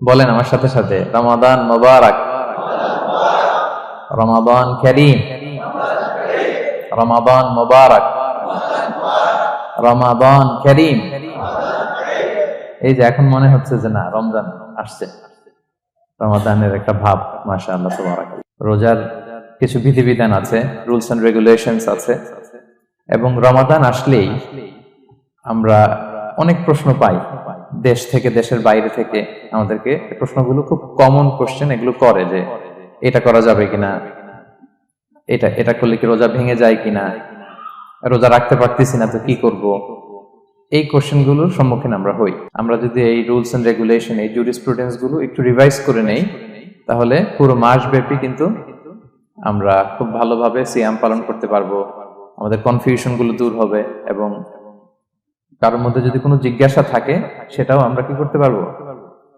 বলেন আমার সাথে সাথে, রমাদান মুবারক, রমাদান কারীম, রমাদান মুবারক, রমাদান কারীম। এই যে এখন মনে হচ্ছে যে না, রমজান আসছে, রমাদানের একটা ভাব, মাশাআল্লাহ সুবহানাল্লাহ। রোজার কিছু বিধিবিধান আছে, রুলস এন্ড রেগুলেশনস আছে, এবং রমাদান আসলেই আমরা অনেক প্রশ্ন পাই দেশ থেকে, দেশের বাইরে থেকে। আমাদেরকে প্রশ্নগুলো খুব কমন কোশ্চেন এগুলো করে, যে এটা করা যাবে কিনা, এটা এটা করলে কি রোজা ভেঙে যায় কিনা, রোজা রাখতে পারতেছি না তো কি করব। এই কোশ্চেন গুলোর সম্মুখীন আমরা হই। আমরা যদি এই রুলস এন্ড রেগুলেশন, এই জুরিসপ্রুডেন্স গুলো একটু রিভাইজ করে নেই, তাহলে পুরো মাস ব্যাপী কিন্তু আমরা খুব ভালোভাবে সিয়াম পালন করতে পারবো। আমাদের কনফিউশন গুলো দূর হবে, এবং কারোর মধ্যে যদি কোনো জিজ্ঞাসা থাকে সেটাও আমরা কি করতে পারবো,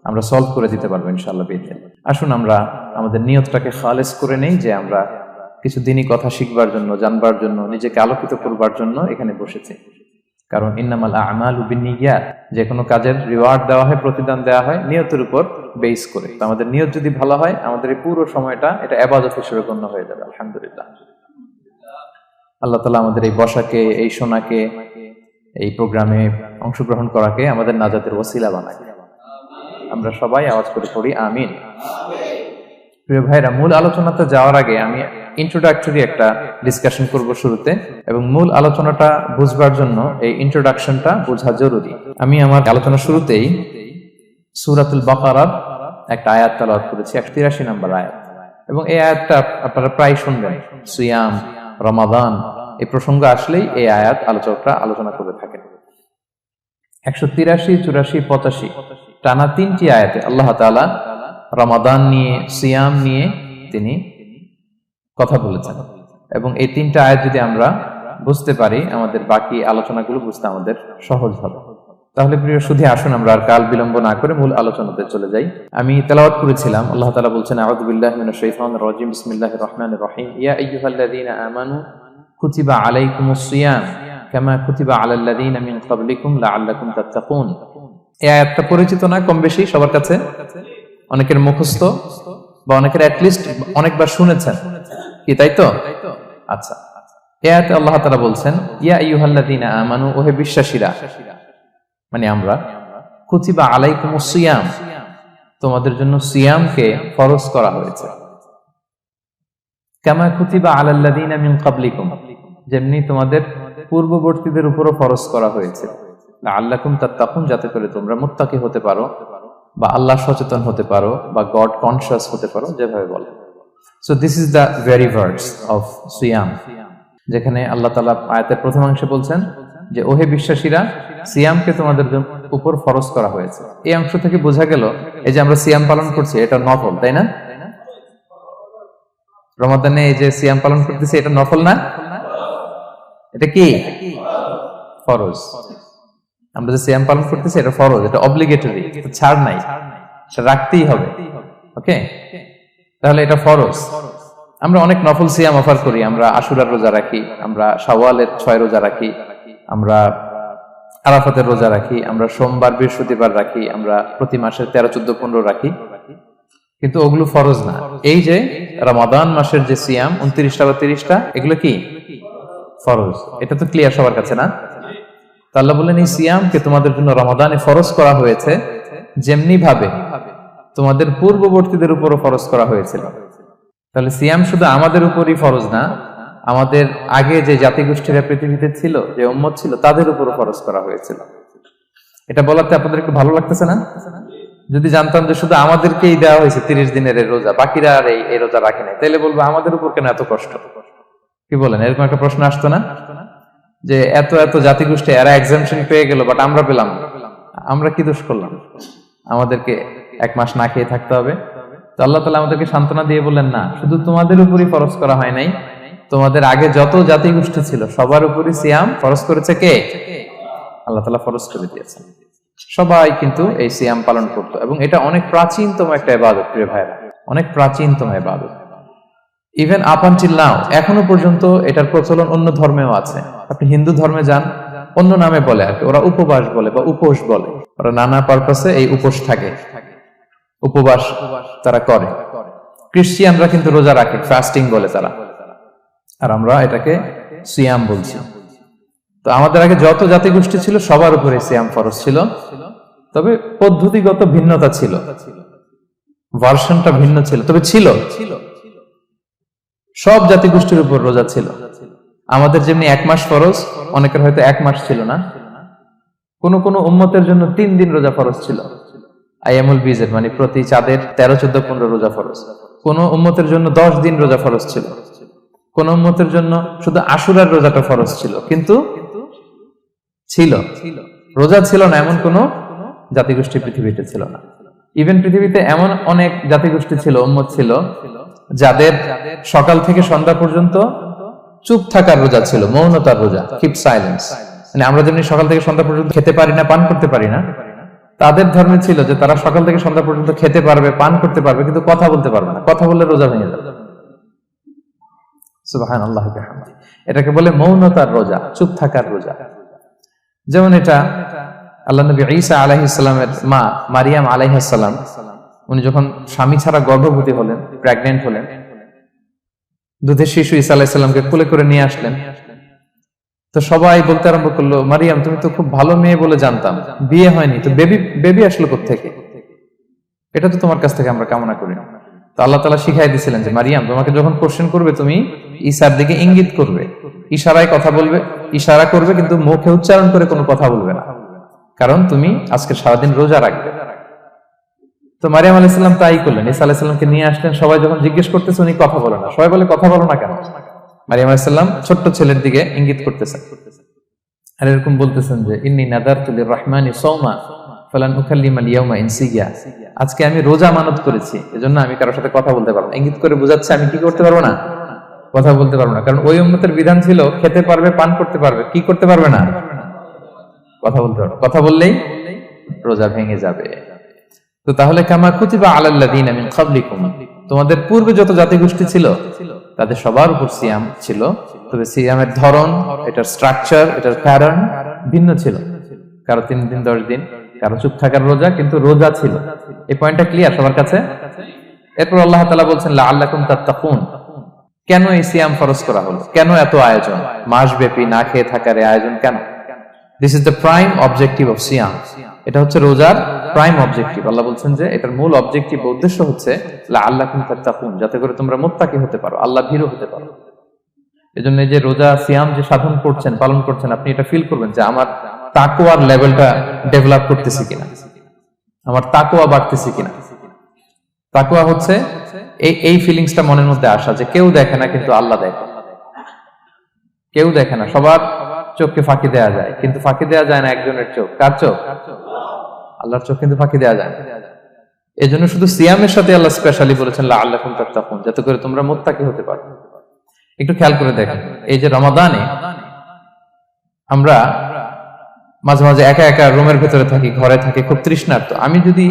আমরা সলভ করে দিতে পারবো ইনশাআল্লাহ বিইذنিল্লাহ। আসুন আমরা আমাদের নিয়তটাকে খালেস করে নেই, যে আমরা কিছু দিনই কথা শিখবার জন্য, জানবার জন্য, নিজেকে আলোকিত করবার জন্য এখানে বসেছি। কারণ ইন্নামাল আ'মালু বিন্নিয়াত, যে কোনো কাজের রিওয়ার্ড দেওয়া হয়, প্রতিদান দেওয়া হয় নিয়তের উপর বেস করে। তো আমাদের নিয়ত যদি ভালো হয়, আমাদের এই পুরো সময়টা এটা ইবাদত হিসেবে গণ্য হয়ে যাবে আলহামদুলিল্লাহ। আল্লাহ তাআলা আমাদের এই বসাকে, এই শোনাকে, এই প্রোগ্রামে অংশগ্রহণ করাকে আমাদের নাজাতের ওসিলা বানায়। আমরা সবাই আওয়াজ করে পড়ি আমিন। প্রিয় ভাইরা, মূল আলোচনাতে যাওয়ার আগে আমি ইন্ট্রোডাক্টরি একটা ডিসকাশন করব শুরুতে, এবং মূল আলোচনাটা বুঝবার জন্য এই ইন্ট্রোডাকশনটা বোঝা জরুরি। আমি আমার আলোচনা শুরুতেই সূরাতুল বাকারার একটা আয়াত তেলাওয়াত করেছি, 183 নম্বর আয়াত, এবং এই আয়াতটা আপনারা প্রায় শুনবেন। সিয়াম, রমাদান এই প্রসঙ্গ আসলেই এই আয়াত আলোচকরা আলোচনা করে থাকেন। 183, 84, 85 টানা 3টি আয়াতে আল্লাহ তাআলা রমাদান নিয়ে, সিয়াম নিয়ে তিনি কথা বলেছেন, এবং এই 3টা আয়াত যদি আমরা বুঝতে পারি, আমাদের বাকি আলোচনাগুলো বুঝতে আমাদের সহজ হবে। তাহলে প্রিয় সুধী, আসুন আমরা আর কাল বিলম্ব না করে মূল আলোচনাতে চলে যাই। আমি তেলাওয়াত করেছিলাম, আল্লাহ তাআলা বলছেন, আউযু বিল্লাহি মিনাশ শাইতানির রাজীম, বিসমিল্লাহির রহমানির রহিম, ইয়া আইয়ুহাল্লাযীনা আমানু কুতিবা আলাইকুমুস সিয়াম কামা কুতিবা আলাল্লাযীনা মিন ক্বাবলিকুম লাআল্লাকুম তাত্তাকুন। এই আয়াতটা পরিচিত না কম বেশি সবার কাছে? অনেকের মুখস্থ, বা অনেকের অ্যাটলিস্ট অনেকবার শুনেছেন কি, তাই তো? আচ্ছা, এই আয়াতে আল্লাহ তাআলা বলছেন, ইয়া আইয়ুহাল্লাযীনা আমানু, ওহে বিশ্বাসীরা, মানে আমরা, কুতিবা আলাইকুমুস সিয়াম, তোমাদের জন্য সিয়ামকে ফরজ করা হয়েছে, কামা কুতিবা আলাল্লাযীনা মিন ক্বাবলিকুম, যেমনি তোমাদের পূর্ববর্তীদের উপরও ফরজ করা হয়েছে, লাআল্লাকুম তাত্তাকুন, যাতে করে তোমরা মুত্তাকি হতে পারো, বা আল্লাহ সচেতন হতে পারো, বা গড কনশিয়াস হতে পারো, যেভাবে বলে। So this is the very verse of সিয়াম, যেখানে আল্লাহ তাআলা আয়াতের প্রথমাংশে বলছেন যে ওহে বিশ্বাসীরা, সিয়ামকে তোমাদের উপর ফরজ করা হয়েছে। এই অংশ থেকে বোঝা গেল, এই যে আমরা সিয়াম পালন করছি এটা নফল, তাই না? রমাদানে এই যে সিয়াম পালন করতেছি এটা নফল না, এটা কি ফরজ। আমরা যে সিয়াম পালন করতেছি এটা ফরজ, এটা অব্লিগেটরি, ছাড় নাই, সেটা রাখতেই হবে। ওকে, তাহলে এটা ফরজ। আমরা অনেক নফল সিয়াম অফার করি, আমরা আশুরার রোজা রাখি, আমরা শাওয়ালের 6 রোজা রাখি, আমরা আরাফাতের রোজা রাখি, আমরা সোমবার বৃহস্পতিবার রাখি, আমরা প্রতি মাসের 13, 14, 15 রাখি, কিন্তু ওগুলো ফরজ না। এই যে রমাদান মাসের যে সিয়াম 29টা বা 30টা, এগুলো কি ফরজ? এটা তো ক্লিয়ার সবার কাছে না? তো আল্লাহ বললেন, এই সিয়ামকে তোমাদের জন্য রমাদানে ফরজ করা হয়েছে, যেমনি ভাবে তোমাদের পূর্ববর্তীদের উপরও ফরজ করা হয়েছিল। তাহলে সিয়াম শুধু আমাদের উপরই ফরজ না, আমাদের আগে যে জাতিগোষ্ঠীরা পৃথিবীতে ছিল, যে উম্মত ছিল, তাদের উপরও ফরজ করা হয়েছিল। এটা বলাতে আপনাদের একটু ভালো লাগতেছে না? যদি জানতাম যে শুধু আমাদেরকেই দেওয়া হয়েছে 30 দিনের এই রোজা, বাকিরা আর এই রোজা রাখে নাই, তাহলে বলবো আমাদের উপর কেন এত কষ্ট? কি বলেন? এরকম একটা প্রশ্ন আসতো না, যে এত এত জাতিগোষ্ঠী এরা এক্সাম্পশন পেয়ে গেল, বাট আমরা পেলাম না, আমরা কি দোষ করলাম? আমাদেরকে 1 মাস না খেয়ে থাকতে হবে? তো আল্লাহ তাআলা আমাদেরকে সান্ত্বনা দিয়ে বললেন, না, শুধু তোমাদের উপরই ফরজ করা হয় নাই, তোমাদের আগে যত জাতিগোষ্ঠী ছিল সবার উপরই সিয়াম ফরজ করেছে কে? আল্লাহ তাআলা ফরজ করে দিয়েছেন। সবাই কিন্তু এই সিয়াম পালন করতো, এবং এটা অনেক প্রাচীনতম একটা ইবাদত প্রিয় ভাইরা, অনেক প্রাচীনতম ইবাদত। ইভেন আপ আনটিল নাও, এখনো পর্যন্ত এটার প্রচলন অন্য ধর্মেও আছে। আপনি হিন্দু ধর্মে যান, অন্য নামে বলে আর কি, ওরা উপবাস বলে বা উপোস বলে, ওরা নানা পারপাসে এই উপোস থাকে। উপবাস তারা করে। ক্রিশ্চিয়ানরা কিন্তু রোজা রাখে, ফাস্টিং বলে তারা, আর আমরা এটাকে সিয়াম বলছি। তো আমাদের আগে যত জাতিগোষ্ঠী ছিল সবার উপরে সিয়াম ফরজ ছিল, তবে পদ্ধতিগত ভিন্নতা ছিল, ভার্সনটা ভিন্ন ছিল, তবে ছিল। সব জাতিগোষ্ঠীর উপর রোজা ছিল। আমাদের যেমনি 1 মাস ফরজ, অনেকের হয়তো 1 মাস ছিল না। কোন কোন উম্মতের জন্য 3 দিন রোজা ফরজ ছিল, আইয়ামুল বীজের, মানে প্রতি চাঁদের 13, 14, 15 রোজা ফরজ। কোন উম্মতের জন্য 10 দিন রোজা ফরজ ছিল, কোন উম্মতের জন্য শুধু আশুরার রোজাটা ফরজ ছিল, কিন্তু ছিল। রোজা ছিল না এমন কোন জাতিগোষ্ঠী পৃথিবীতে ছিল না। ইভেন পৃথিবীতে এমন অনেক জাতিগোষ্ঠী ছিল, উম্মত ছিল, যাদের সকাল থেকে সন্ধ্যা পর্যন্ত চুপ থাকার রোজা ছিল, মৌনতার রোজা, কিপ সাইলেন্স। মানে আমরা যেমনি সকাল থেকে সন্ধ্যা পর্যন্ত খেতে পারি না, পান করতে পারি না, তাদের ধর্মে ছিল যে তারা সকাল থেকে সন্ধ্যা পর্যন্ত খেতে পারবে, পান করতে পারবে, কিন্তু কথা বলতে পারবে না। কথা বললে রোজা ভেঙে যাবে। সুবহানাল্লাহ ওয়া বিহামদিহি। এটাকে বলে মৌনতার রোজা, চুপ থাকার রোজা। যেমন এটা আল্লাহ নবী ঈসা আলাইহিস সালামের মা মারিয়াম আলাইহিস সালাম, উনি যখন স্বামী ছাড়া গর্ভবতী হলেন, প্রেগন্যান্ট হলেন, দুধের শিশু ঈসা আলাইহিস সালামকে কোলে করে নিয়ে আসলেন। তো সবাই বলতে আরম্ভ করলো, মারিয়াম তুমি তো খুব ভালো মেয়ে বলে জানতাম, বিয়ে হয়নি, তো বেবি আসলো কোত্থেকে? এটা তো তোমার কাছ থেকে আমরা কামনা করি না। তো আল্লাহ তাআলা শিখাই দিয়েছিলেন যে মারিয়াম, তোমাকে যখন কোশ্চেন করবে তুমি ঈসার দিকে ইঙ্গিত করবে, ইশারায় কথা বলবে, ইশারা করবে, কিন্তু মুখে উচ্চারণ করে কোনো কথা বলবে না, কারণ তুমি আজকে সারাদিন রোজা রাখবে। তো মারিয়াম আলাইহিস সালাম তাই করলেন, ঈসা আলাইহিস সালামকে নিয়ে আসলেন। সবাই যখন জিজ্ঞেস করতেছে উনি কথা বলে না, সবাই বলে কথা বলো না কেন? মারিয়াম আলাইহিস সালাম ছোট্ট ছেলের দিকে ইঙ্গিত করতেছেন, আর এরকম বলতেছেন যে ইন্নী নাযারতু লির-রাহমানি সাওমা ফালান উকাল্লিমাল ইয়াওমা ইনসিয়া, আজকে আমি রোজা মানত করেছি, এজন্য আমি কারোর সাথে কথা বলতে পারবো না। ইঙ্গিত করে বোঝাচ্ছে আমি কি করতে পারবো না, কথা বলতে পারবো না। কারণ ওই উম্মতের বিধান ছিল খেতে পারবে, পান করতে পারবে, কি করতে পারবে না, কথা বলতে পারবে। কথা বললেই রোজা ভেঙে যাবে। তো তাহলে কামা কুতিবা আলাল্লাযিনা মিন ক্বাবলিকুম, তোমাদের পূর্বে যত জাতিগোষ্ঠী ছিল তাদের সবার উপর সিয়াম ছিল, তবে সিয়ামের ধরন, এটার স্ট্রাকচার, এটার প্যাটার্ন ভিন্ন ছিল। কারো 3 দিন 10 দিন, কারো চুপ থাকার রোজা, কিন্তু রোজা ছিল। এই পয়েন্টটা ক্লিয়ার সবার কাছে? এরপর আল্লাহ তাআলা বলছেন লাআল্লাকুম তাত্তাকুন, কেন এই সিয়াম ফরজ করা হলো, কেন এত আয়োজন, মাসব্যাপী না খেয়ে থাকার এই আয়োজন কেন? This is the prime objective of সিয়াম। এটা হচ্ছে রোজার প্রাইম অবজেক্টিভ। আল্লাহ বলছেন যে এটার মূল অবজেক্টিভ, উদ্দেশ্য হচ্ছে লাআল্লাকুম তাত্তাকুন, যাতে করে তোমরা মুত্তাকি হতে পারো, আল্লাহ ভীরু হতে পারো। এজন্য এই যে রোজা সিয়াম যে সাধন করছেন, পালন করছেন, আপনি এটা ফিল করবেন যে আমার তাকওয়ার লেভেলটা ডেভেলপ করতেছি কিনা, আমার তাকওয়া বাড়তেছে কিনা। তাকওয়া হচ্ছে এই ফিলিংসটা মনের মধ্যে আসা যে কেউ দেখে না কিন্তু আল্লাহ দেখে। কেউ দেখে না, সবার চোখকে ফাঁকি দেওয়া যায়, কিন্তু ফাঁকি দেওয়া যায় না একজনের চোখ। কার চোখ? আল্লাহর চোখ কিন্তু ফাঁকি দেওয়া যায় না। এজন্য শুধু সিয়ামের সাথে আল্লাহ স্পেশালি বলেছেন লাআল্লাকুম তাত্তাকুন, যাতে করে তোমরা মুত্তাকি হতে পারো। একটু খেয়াল করে দেখেন, এই যে রমাদানে আমরা মাঝে মাঝে একা একা রুমের ভেতরে থাকি, ঘরে থাকি, খুব তৃষ্ণার্ত। আমি যদি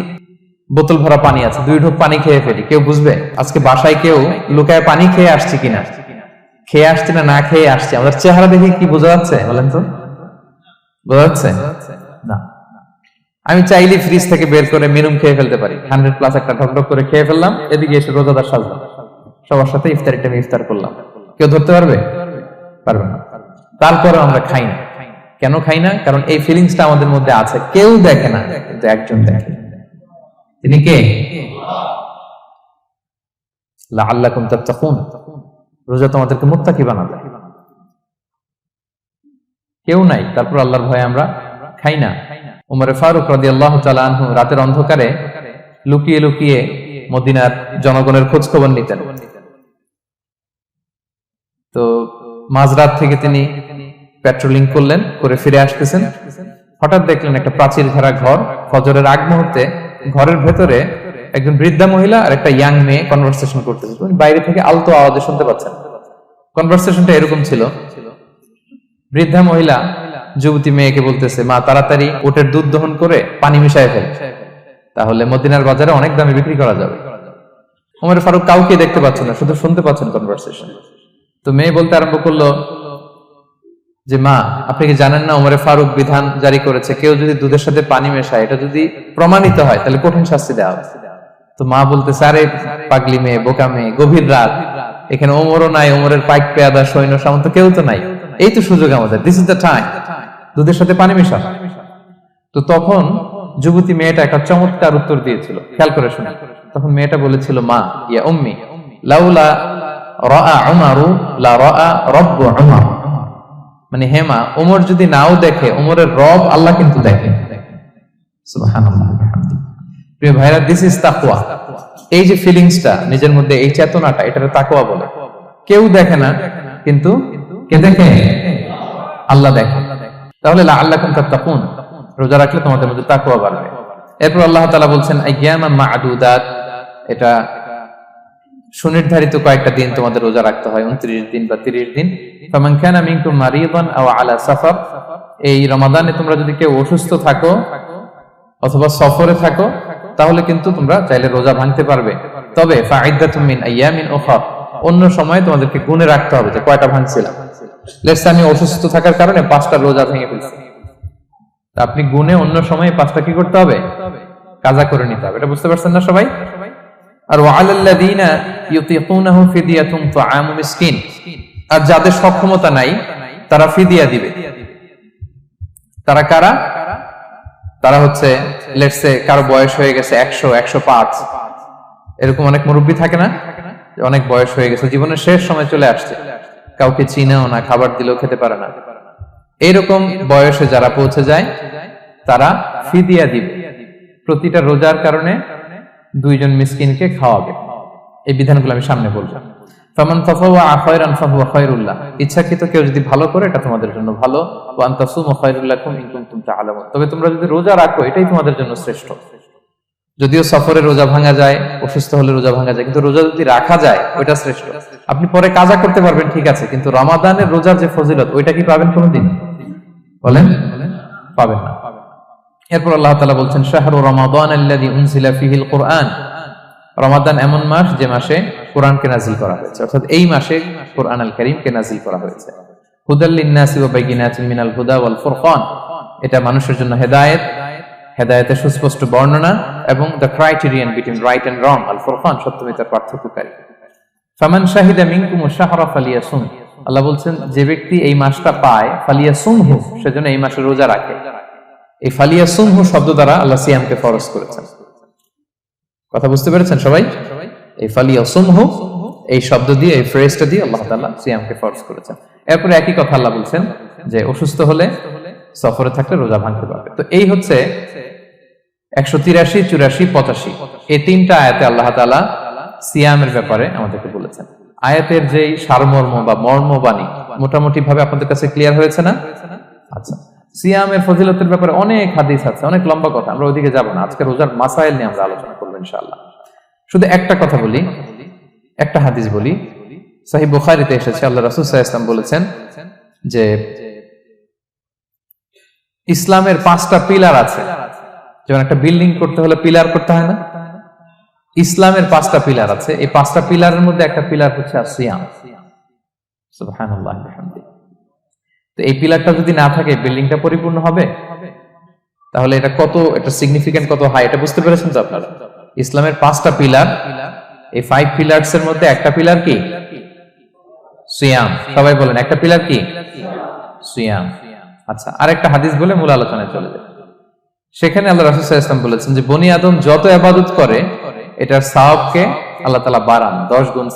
বোতল ভরা পানি আছে, 2 ঢোক পানি খেয়ে ফেলি, কেউ বুঝবে? আজকে বাসায় কেউ লুকায় পানি খেয়ে আসছি কিনা, খেয়ে আসছি না না খেয়ে আসছি, আমাদের চেহারা দেখে কি বোঝা যাচ্ছে বলেন তো? বোঝা যাচ্ছে না। আমি চাইলে ফ্রিজ থেকে বের করে মিনুম খেয়ে ফেলতে পারি, 100+ একটা ঢকঢক করে খেয়ে ফেললাম, এদিকে এসে রোজাদার সাজলাম, সবার সাথে ইফতারি টাইমে ইফতার করলাম। কেউ ধরতে পারবে? পারবে না। তারপরে আমরা খাই না। কেন খাই না? কারণ এই ফিলিংসটা আমাদের মধ্যে আছে, কেউ দেখে না কিন্তু একজন দেখে। তিনি কে? লাআল্লাকুম তাত্তাকুন, রোজা তোমাদেরকে মুত্তাকি বানাবে। কেউ নাই, তারপর আল্লাহর ভয়ে আমরা খাই না। উমর ফারুক রাদিয়াল্লাহু তাআলা আনহু রাতের অন্ধকারে লুকিয়ে লুকিয়ে মদিনার জনগণের খোঁজ খবর নিতেন। তো মাঝরাত থেকে তিনি পেট্রোলিং করলেন, করে ফিরে আসতেছেন, হঠাৎ দেখলেন একটা প্রাচীর ঘেরা ঘর। ফজরের আগ মুহূর্তে ঘরের ভেতরে একজন বৃদ্ধা মহিলা আর একটা ইয়াং মেয়ে কনভারসেশন করতেছে। উনি বাইরে থেকে আলতো আওয়াজে শুনতে পাচ্ছেন। কনভারসেশনটা এরকম ছিল, বৃদ্ধা মহিলা যুবতী মেয়েকে বলতেছে, মা তাড়াতাড়ি ওটের দুধ দহন করে পানি মিশায় ফেল, তাহলে মদিনার বাজারে অনেক দামে বিক্রি করা যাবে। ওমর ফারুক কাউকে দেখতে পাচ্ছেন না, শুধু শুনতে পাচ্ছেন কনভারসেশন। তো মেয়ে বলতে আরম্ভ করলো যে মা, আপনি কি জানেন না ওমর ফারুক বিধান জারি করেছে, কেউ যদি দুধের সাথে পানি মেশায়, এটা যদি প্রমাণিত হয় তাহলে কঠিন শাস্তি দেওয়া হবে। তো মা বলতেছে, আরে পাগলি মেয়ে, বোকা মেয়ে, গভীর রাত, এখানে ওমরও নাই, ওমরের পাইক পেয়াদা সৈন্য সামন্ত কেউ তো নাই, এই তো সুযোগ আমাদের, দিস ইজ দ্য টাইম, দুধের সাথে পানি মেশা। তো তখন যুবতী মেয়েটা একটা চমৎকার উত্তর দিয়েছিল, খেয়াল করে শুনে। তখন মেয়েটা বলেছিল, মা ইয়া উম্মি লাউলা রাআ উমারু লা রাআ রাব্বু উমর, মানে হে মা, ওমর যদি নাও দেখে, ওমরের রব আল্লাহ কিন্তু দেখে। সুবহানাল্লাহ। প্রিয় ভাইরা, দিস ইজ তাকওয়া। এই যে ফিলিংসটা নিজের মধ্যে, এই চেতনাটা, এটারে তাকওয়া বলে। কেউ দেখে না, কিন্তু কে দেখে? আল্লাহ দেখে। তাহলে লাআল্লাকুম তাত্তাকুন, রোজা রাখলে তোমাদের মধ্যে তাকওয়া বাড়বে। এরপর আল্লাহ তাআলা বলছেন আইয়ামান মা'দুদাত, এটা সুনির্ধারিত কয়েকটা দিন তোমাদের রোজা রাখতে হয়, 29 দিন বা 30 দিন। ফামান কানা মিনকুম মারিদান আও আলা সাফার, এই রমাদানে তোমরা যদি কেউ অসুস্থ থাকো অথবা সফরে থাকো, তাহলে কিন্তু তোমরা চাইলে রোজা ভাঙতে পারবে। তবে ফাইদ্দাতুম মিন আইয়ামিন উখরা, অন্য সময় তোমাদেরকে গুণে রাখতে হবে যে কয়টা ভাঙছিলাম। লেটস আমি অসুস্থ থাকার কারণে 5টা রোজা ভেঙে ফেলছি, আপনি গুণে অন্য সময় 5টা কি করতে হবে? কাজা করে নিতে হবে। এটা বুঝতে পারছেন না সবাই? আর ওয়ালাল্লাযীনা ইউতিকুনাহু ফিদিয়াতুন তুআমু মিসকিন, আর যাদের সক্ষমতা নাই তারা ফিদিয়া দিবে। তারা কারা? তারা হচ্ছে লেটস সে কারো বয়স হয়ে গেছে 100, 105, এরকম অনেক মুরব্বী থাকে না, অনেক বয়স হয়ে গেছে, জীবনের শেষ সময় চলে আসছে, কাউকে চিনেও না, খাবার দিলেও খেতে পারে না, এইরকম বয়সে যারা পৌঁছে যায় তারা ফিদিয়া দিবে। প্রতিটা রোজার কারণে 2 জন মিসকিনকে খাওয়াবে। এই বিধানগুলো আমি সামনে বলবো। ফামান তাফাওয়া খায়রান ফাহুয়া খায়রুল্লাহ, ইচ্ছাকৃত কেউ যদি ভালো করে এটা তোমাদের জন্য ভালো। ওয়া আন তাসুমু খায়রুল লাকুম ইন কুনতুম তা'লামুন, তবে তোমরা যদি রোজা রাখো এটাই তোমাদের জন্য শ্রেষ্ঠ। যদিও সফরে রোজা ভাঙা যায়, অসুস্থ হলে রোজা ভাঙা যায়, কিন্তু রোজা যদি রাখা যায় ওইটা শ্রেষ্ঠ। আপনি পরে কাজা করতে পারবেন, ঠিক আছে, কিন্তু রমাদানের রোজার যে ফজিলত ওইটা কি পাবেন কোনোদিন? বলেন, পাবেন না। এরপর আল্লাহ তাআলা বলছেন শাহরু রমাদান আল্লাযী উনজিলা ফীহিল কুরআন, রমাদান এমন মাস যে মাসে কোরআনকে নাযিল করা হয়েছে, অর্থাৎ এই মাসে কোরআন আল কারীমকে নাযিল করা হয়েছে। হুদাল লিন-নাসি ওয়া বাইয়িনাতিন মিনাল হুদা ওয়াল ফুরকান, এটা মানুষের জন্য হেদায়েত, হেদায়েতের সুস্পষ্ট বর্ণনা, এবং the criterion between right and wrong, Al Furqan সত্য মিথ্যার পার্থক্যকারী। ফামান শাহিদা মিনকুমুশ শাহরা ফালিয়াসুম, আল্লাহ বলছেন যে ব্যক্তি এই মাসটা পায়, ফালিয়াসুমহু, সেজন্য এই মাসে রোজা রাখে। এই ফালিয়াসুমহু শব্দ দ্বারা আল্লাহ সিয়ামকে ফরজ করেছেন। কথা বুঝতে পেরেছেন সবাই? এই ফালিয়াসুমহু এই শব্দ দিয়ে, এই ফ্রেজটা দিয়ে আল্লাহ তাআলা সিয়ামকে ফরজ করেছেন। এরপরে একই কথা আল্লাহ বলছেন যে অসুস্থ হলে, সফরে থাকলে রোজা ভাঙতে পারবে। তো এই হচ্ছে 183, 84, 85 এই 3টা আয়াতে আল্লাহ তাআলা সিয়ামের ব্যাপারে আমাদেরকে বলেছেন। আয়াতের যেই সারমর্ম বা মর্মবাণী মোটামুটি ভাবে আপনাদের কাছে ক্লিয়ার হয়েছে না? আচ্ছা, সিয়ামের ফজিলতের ব্যাপারে অনেক হাদিস আছে, অনেক লম্বা কথা, আমরা ওইদিকে যাব না। আজকে রোজার মাসাইল নিয়ে আমরা আলোচনা করবো ইনশাআল্লাহ। শুধু একটা কথা বলি, একটা হাদিস বলি। সহিহ বুখারীতে এসেছে, আল্লাহ রাসূল সাল্লাল্লাহু আলাইহি ওয়াসাল্লাম বলেছেন যে ইসলামের 5টা পিলার আছে। যেমন একটা বিল্ডিং করতে হলে পিলার করতে হয় না? ইসলামের 5টা পিলার আছে। এই 5টা পিলারের মধ্যে একটা পিলার হচ্ছে সিয়াম। সুবহানাল্লাহ বিহামদিহি। তো এই পিলারটা যদি না থাকে বিল্ডিংটা পরিপূর্ণ হবে? তাহলে এটা কত, এটা সিগনিফিকেন্ট, কত হাই, এটা বুঝতে পেরেছেন তো আপনারা? ইসলামের 5টা পিলার, এই 5 পিলারস এর মধ্যে একটা পিলার কি? সিয়াম। সবাই বলেন, একটা পিলার কি? সিয়াম। আচ্ছা, আরেকটা হাদিস বলে মূল আলোচনায় চলে যায়। সেখানে আল্লাহ রাসূল সাল্লাল্লাহু আলাইহি ওয়াসাল্লাম বলেছেন যে বনি আদম যত ইবাদত করে এটার সওয়াবকে আল্লাহ তাআলা বাড়ান, 10 গুণ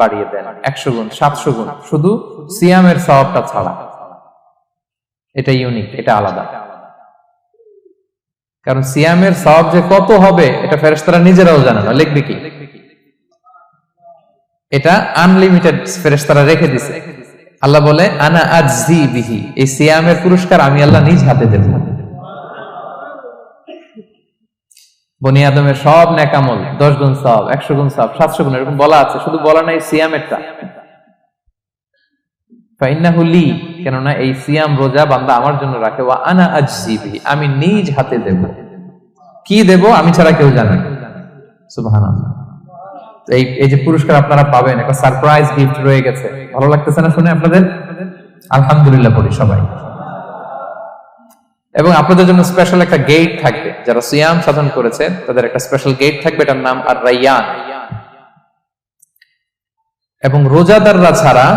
বাড়িয়ে দেন, 100 গুণ, 700 গুণ, শুধু সিয়ামের সওয়াবটা ছাড়া। এটা ইউনিক, এটা আলাদা। কারণ সিয়ামের সওয়াব যে কত হবে এটা ফেরেশতারা নিজেরাও জানে না, লিখবে কি? এটা আনলিমিটেড ফেরেশতারা রেখে দিয়েছে। আল্লাহ বলে আনা আজজি বিহি, এই সিয়ামের পুরস্কার আমি আল্লাহ নিজ হাতে দেব। বনি আদমের সব নেক আমল 10 গুণ সওয়াব, 100 গুণ সওয়াব, 700 গুণ, এরকম বলা আছে, শুধু বলা নাই সিয়ামেরটা। ফাইন্নাহু লি, কেননা এই সিয়াম রোজা বান্দা আমার জন্য রাখে, ওয়া আনা আজজি বিহি, আমি নিজ হাতে দেব। কি দেব? আমি ছাড়া কেউ জানে না। সুবহানাল্লাহ। এই যে পুরস্কার আপনারা পাবেন, একটা সারপ্রাইজ গিফট রয়ে গেছে। ভালো লাগতেছে না শুনে আপনাদের? আলহামদুলিল্লাহ পড়ি সবাই। এবং আপনাদের জন্য স্পেশাল একটা গেট থাকবে, যারা সিয়াম সাধন করেছে তাদের একটা স্পেশাল গেট থাকবে, এটার নাম আর রাইয়ান। এবং রোজাদাররা ছাড়া